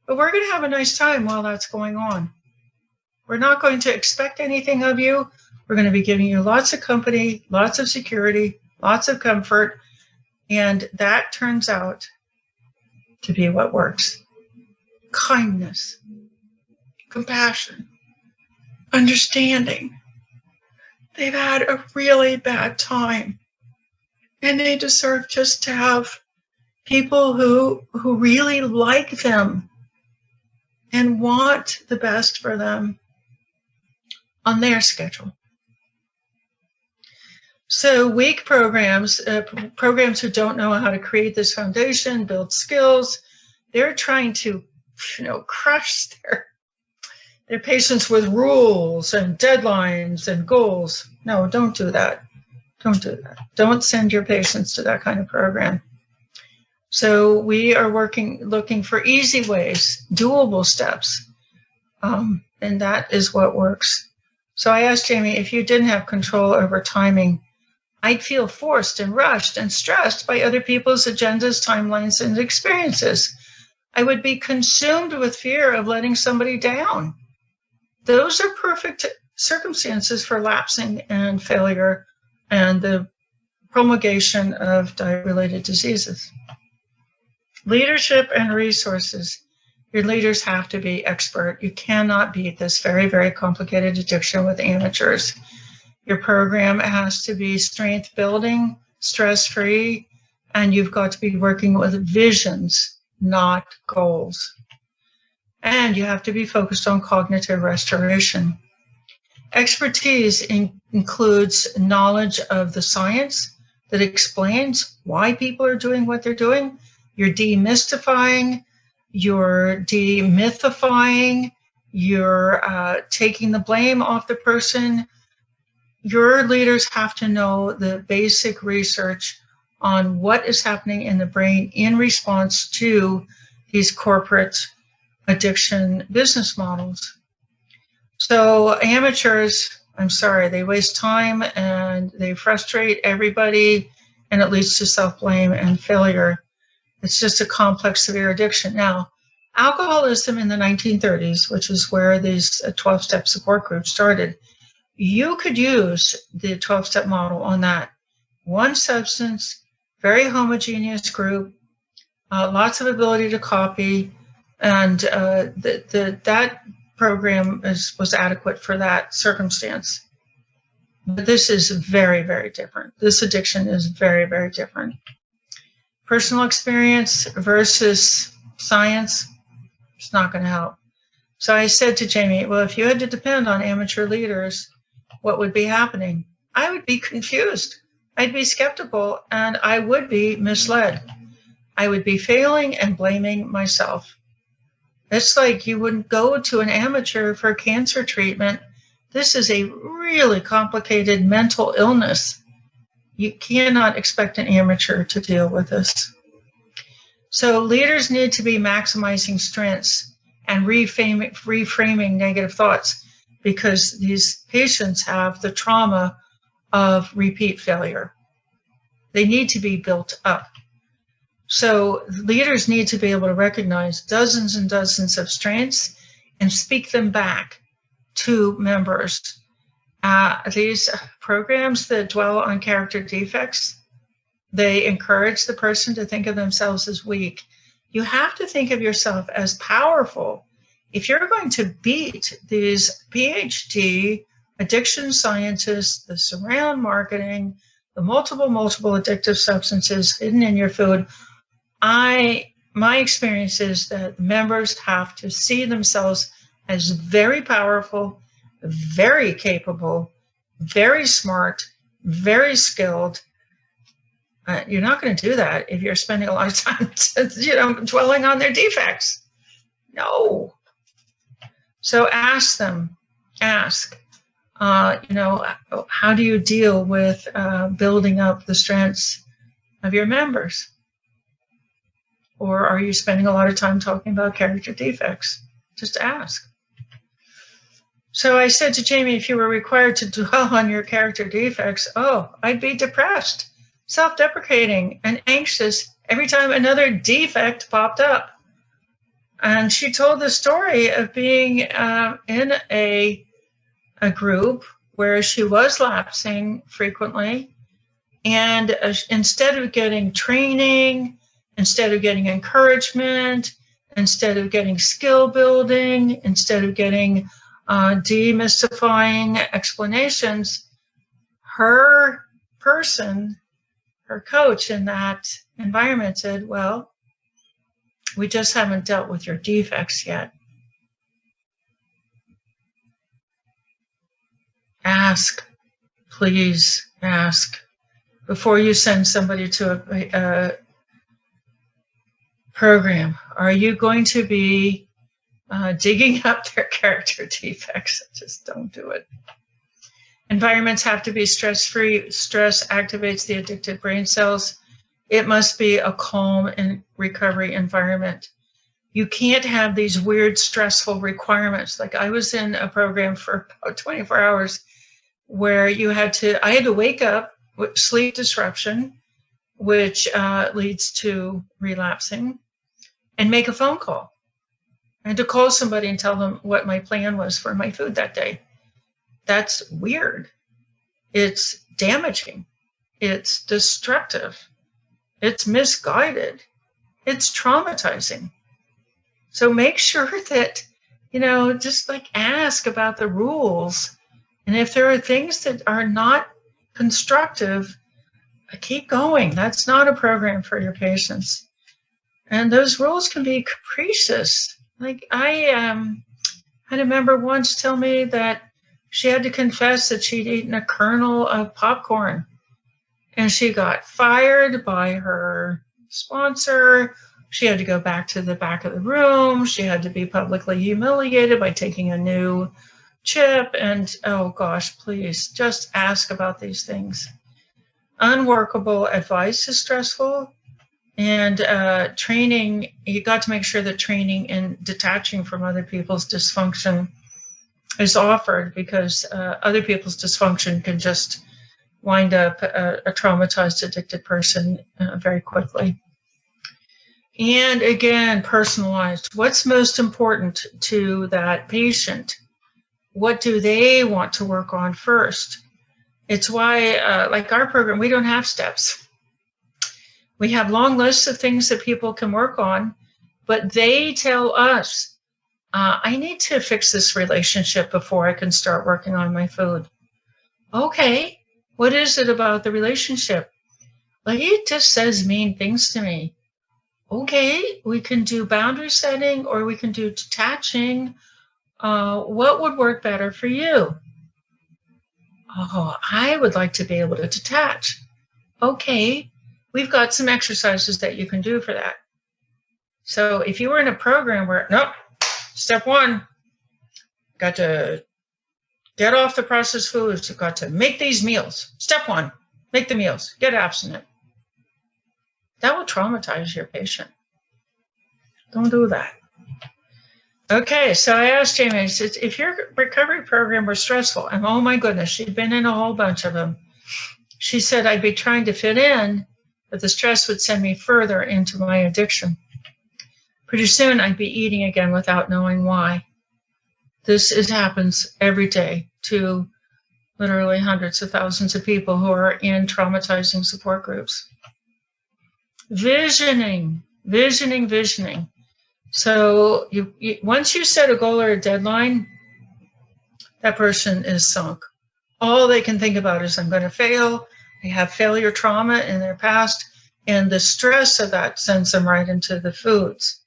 But we're going to have a nice time while that's going on. We're not going to expect anything of you. We're going to be giving you lots of company, lots of security, lots of comfort. And that turns out to be what works. Kindness, compassion, understanding. They've had a really bad time. And they deserve just to have people who really like them and want the best for them on their schedule. So weak programs, programs who don't know how to create this foundation, build skills, they're trying to, crush their patients with rules and deadlines and goals. No, don't do that. Don't do that. Don't send your patients to that kind of program. So we are looking for easy ways, doable steps, and that is what works. So I asked Jamie, if you didn't have control over timing, I'd feel forced and rushed and stressed by other people's agendas, timelines, and experiences. I would be consumed with fear of letting somebody down. Those are perfect circumstances for lapsing and failure and the promulgation of diet-related diseases. Leadership and resources. Your leaders have to be expert. You cannot beat this very, very complicated addiction with amateurs. Your program has to be strength building, stress-free, and you've got to be working with visions, not goals. And you have to be focused on cognitive restoration. Expertise includes knowledge of the science that explains why people are doing what they're doing. You're demystifying, you're demythifying, you're taking the blame off the person. Your leaders have to know the basic research on what is happening in the brain in response to these corporate addiction business models. So amateurs, I'm sorry, they waste time and they frustrate everybody, and it leads to self-blame and failure. It's just a complex, severe addiction. Now, alcoholism in the 1930s, which is where these 12-step support groups started, you could use the 12-step model on that. One substance, very homogeneous group, lots of ability to copy, and that program was adequate for that circumstance. But this is very, very different. This addiction is very, very different. Personal experience versus science, it's not going to help. So I said to Jamie, well, if you had to depend on amateur leaders, what would be happening? I would be confused. I'd be skeptical, and I would be misled. I would be failing and blaming myself. It's like you wouldn't go to an amateur for cancer treatment. This is a really complicated mental illness. You cannot expect an amateur to deal with this. So leaders need to be maximizing strengths and reframing negative thoughts, because these patients have the trauma of repeat failure. They need to be built up. So leaders need to be able to recognize dozens and dozens of strengths and speak them back to members. These programs that dwell on character defects, they encourage the person to think of themselves as weak. You have to think of yourself as powerful. If you're going to beat these PhD addiction scientists, the surround marketing, the multiple addictive substances hidden in your food, my experience is that members have to see themselves as very powerful, very capable, very smart, very skilled. You're not going to do that if you're spending a lot of time, dwelling on their defects. No. So ask them, how do you deal with building up the strengths of your members? Or are you spending a lot of time talking about character defects? Just ask. So I said to Jamie, if you were required to dwell on your character defects, I'd be depressed, self-deprecating, and anxious every time another defect popped up. And she told the story of being in a group where she was lapsing frequently. And instead of getting training, instead of getting encouragement, instead of getting skill building, instead of getting demystifying explanations, her coach in that environment said, well, we just haven't dealt with your defects yet. Ask, please ask. Before you send somebody to a program, are you going to be digging up their character defects? Just don't do it. Environments have to be stress-free. Stress activates the addicted brain cells. It must be a calm and recovery environment. You can't have these weird, stressful requirements. Like I was in a program for about 24 hours where I had to wake up sleep disruption, which leads to relapsing, and make a phone call. And to call somebody and tell them what my plan was for my food that day. That's weird. It's damaging. It's destructive. It's misguided. It's traumatizing. So make sure that, just like ask about the rules. And if there are things that are not constructive, keep going. That's not a program for your patients. And those rules can be capricious. Like I had a member once tell me that she had to confess that she'd eaten a kernel of popcorn. And she got fired by her sponsor. She had to go back to the back of the room. She had to be publicly humiliated by taking a new chip. And oh gosh, please just ask about these things. Unworkable advice is stressful. And training, you got to make sure that training and detaching from other people's dysfunction is offered, because other people's dysfunction can just wind up a traumatized, addicted person very quickly. And again, personalized. What's most important to that patient? What do they want to work on first? It's why, like our program, we don't have steps. We have long lists of things that people can work on, but they tell us, I need to fix this relationship before I can start working on my food. Okay, what is it about the relationship? Like, he just says mean things to me. Okay, we can do boundary setting or we can do detaching. What would work better for you? Oh, I would like to be able to detach. Okay, we've got some exercises that you can do for that. So if you were in a program where, nope, step one, got to get off the processed foods, you've got to make these meals. Step one, make the meals, get abstinent. That will traumatize your patient. Don't do that. Okay, so I asked Jamie, I said, if your recovery program were stressful, and oh my goodness, she'd been in a whole bunch of them. She said, I'd be trying to fit in, but the stress would send me further into my addiction. Pretty soon I'd be eating again without knowing why. This happens every day to literally hundreds of thousands of people who are in traumatizing support groups. Visioning. So once you set a goal or a deadline, that person is sunk. All they can think about is, I'm going to fail. They have failure trauma in their past, and the stress of that sends them right into the foods.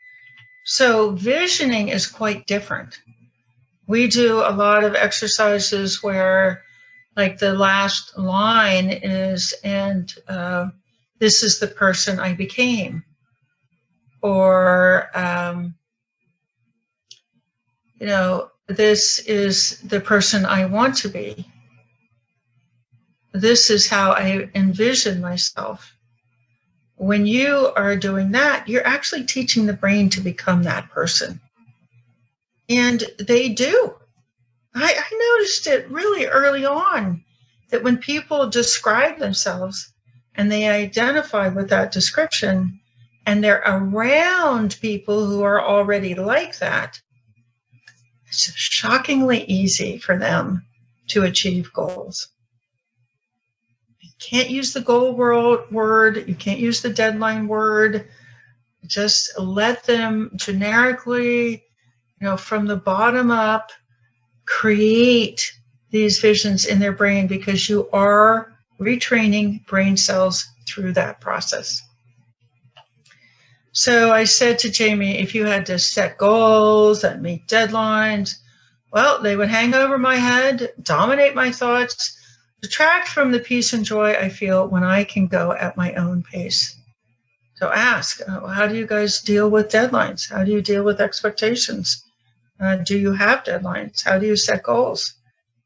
So visioning is quite different. We do a lot of exercises where, like, the last line is, and this is the person I became. Or, this is the person I want to be. This is how I envision myself. When you are doing that, you're actually teaching the brain to become that person. And they do. I noticed it really early on, that when people describe themselves and they identify with that description, and they're around people who are already like that, it's shockingly easy for them to achieve goals. You can't use the goal word, you can't use the deadline word. Just let them generically, from the bottom up, create these visions in their brain, because you are retraining brain cells through that process. So I said to Jamie, if you had to set goals and meet deadlines, well, they would hang over my head, dominate my thoughts, detract from the peace and joy I feel when I can go at my own pace. So ask, how do you guys deal with deadlines? How do you deal with expectations? Do you have deadlines? How do you set goals?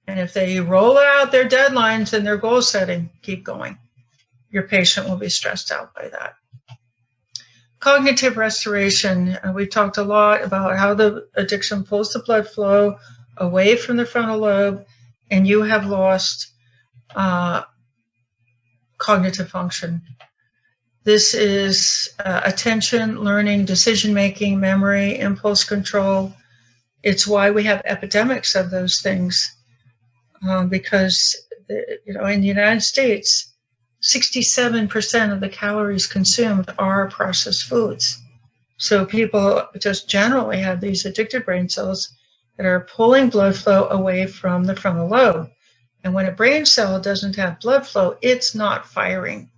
And if they roll out their deadlines and their goal setting, keep going. Your patient will be stressed out by that. Cognitive restoration. We talked a lot about how the addiction pulls the blood flow away from the frontal lobe, and you have lost cognitive function. This is attention, learning, decision-making, memory, impulse control. It's why we have epidemics of those things, because in the United States, 67% of the calories consumed are processed foods. So people just generally have these addicted brain cells that are pulling blood flow away from the frontal lobe. And when a brain cell doesn't have blood flow, it's not firing.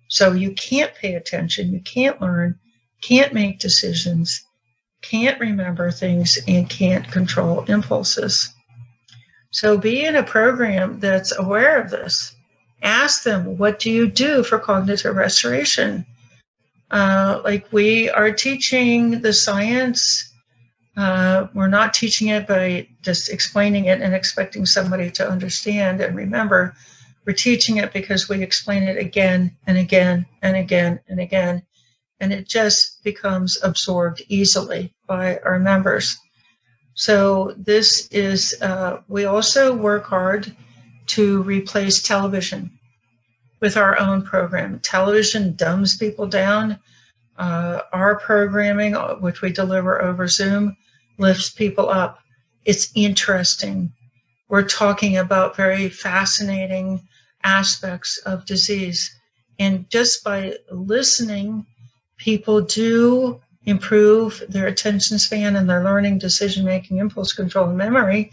So you can't pay attention, you can't learn, can't make decisions, can't remember things, and can't control impulses. So be in a program that's aware of this. Ask them, what do you do for cognitive restoration? Like we are teaching the science. We're not teaching it by just explaining it and expecting somebody to understand and remember. We're teaching it because we explain it again and again and again and again, and it just becomes absorbed easily by our members. So this is, we also work hard to replace television with our own program. Television dumbs people down. Our programming, which we deliver over Zoom, lifts people up. It's interesting. We're talking about very fascinating aspects of disease. And just by listening, people do improve their attention span and their learning, decision-making, impulse control, and memory,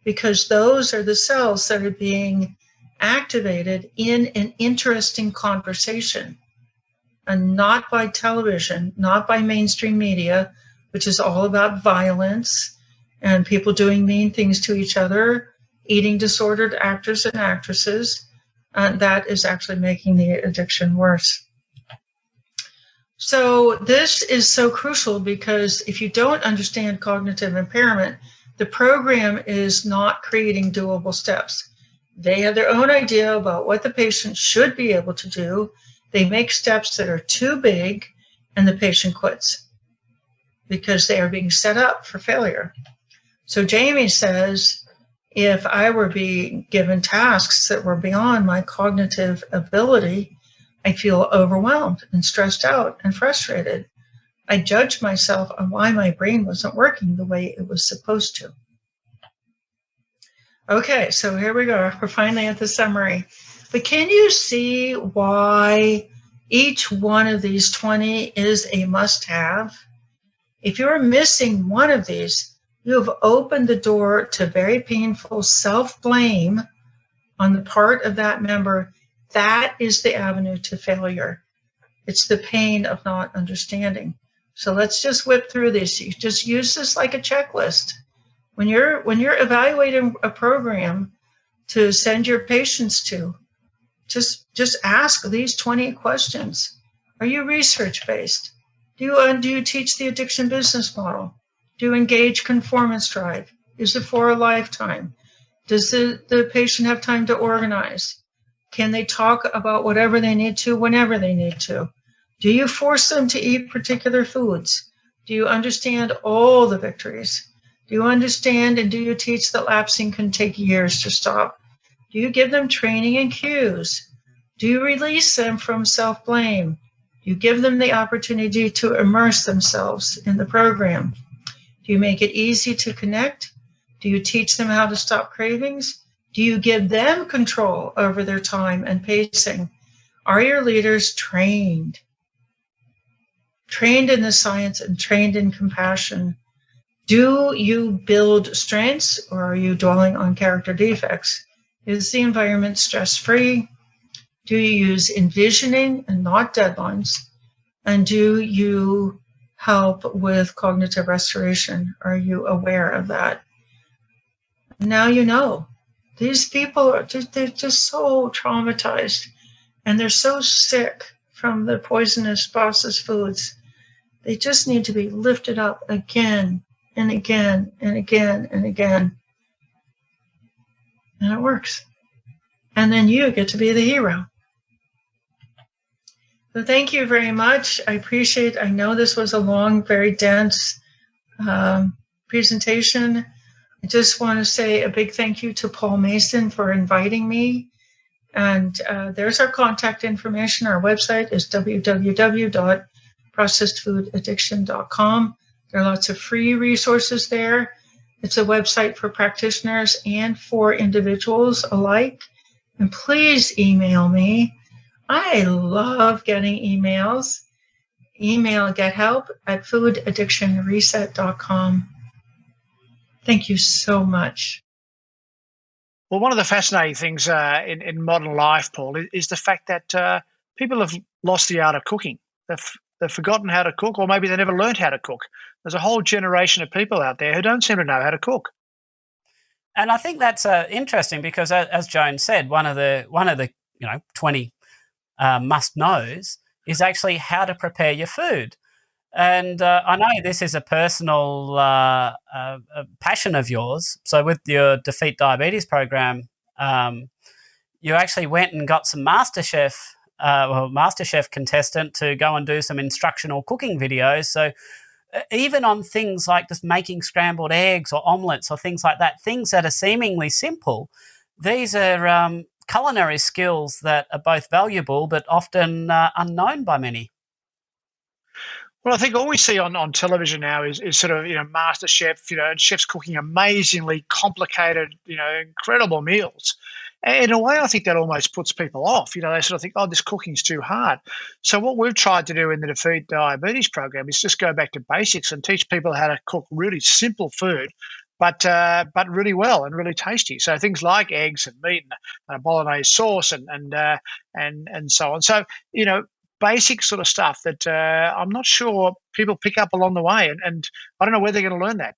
because those are the cells that are being activated in an interesting conversation, and not by television, not by mainstream media, which is all about violence and people doing mean things to each other, eating disordered actors and actresses. That is actually making the addiction worse. So this is so crucial, because if you don't understand cognitive impairment, the program is not creating doable steps. They have their own idea about what the patient should be able to do. They make steps that are too big, and the patient quits because they are being set up for failure. So Jamie says, if I were being given tasks that were beyond my cognitive ability, I feel overwhelmed and stressed out and frustrated. I judged myself on why my brain wasn't working the way it was supposed to. Okay, so here we go. We're finally at the summary. But can you see why each one of these 20 is a must-have? If you're missing one of these, you have opened the door to very painful self-blame on the part of that member. That is the avenue to failure. It's the pain of not understanding. So let's just whip through this. You just use this like a checklist. When you're evaluating a program to send your patients to, just ask these 20 questions. Are you research-based? Do you teach the addiction business model? Do you engage conformance drive? Is it for a lifetime? Does the patient have time to organize? Can they talk about whatever they need to, whenever they need to? Do you force them to eat particular foods? Do you understand all the victories? Do you understand and do you teach that lapsing can take years to stop? Do you give them training and cues? Do you release them from self-blame? Do you give them the opportunity to immerse themselves in the program? Do you make it easy to connect? Do you teach them how to stop cravings? Do you give them control over their time and pacing? Are your leaders trained? Trained in the science and trained in compassion? Do you build strengths, or are you dwelling on character defects? Is the environment stress-free? Do you use envisioning and not deadlines? And do you help with cognitive restoration? Are you aware of that? Now you know. These people they're just so traumatized, and they're so sick from the poisonous processed foods. They just need to be lifted up again and again and again and again. And it works. And then you get to be the hero. So thank you very much. I know this was a long, very dense presentation. I just want to say a big thank you to Paul Mason for inviting me. And there's our contact information. Our website is www.processedfoodaddiction.com. There are lots of free resources there. It's a website for practitioners and for individuals alike. And please email me. I love getting emails. Email gethelp@foodaddictionreset.com. Thank you so much. Well, one of the fascinating things in modern life, Paul, is the fact that people have lost the art of cooking. They've forgotten how to cook, or maybe they never learned how to cook. There's a whole generation of people out there who don't seem to know how to cook. And I think that's interesting because, as Joan said, one of the 20 must knows is actually how to prepare your food. And I know this is a personal passion of yours. So with your Defeat Diabetes program, you actually went and got some MasterChef contestant to go and do some instructional cooking videos. So even on things like just making scrambled eggs or omelets or things like that, things that are seemingly simple, these are culinary skills that are both valuable but often unknown by many. Well, I think all we see on television now is sort of, Master Chef, and chefs cooking amazingly complicated, incredible meals. And in a way, I think that almost puts people off. They sort of think, oh, this cooking's too hard. So what we've tried to do in the Defeat Diabetes program is just go back to basics and teach people how to cook really simple food, but really well and really tasty. So things like eggs and meat and a bolognese sauce and so on. So, basic sort of stuff that I'm not sure people pick up along the way. And I don't know where they're going to learn that.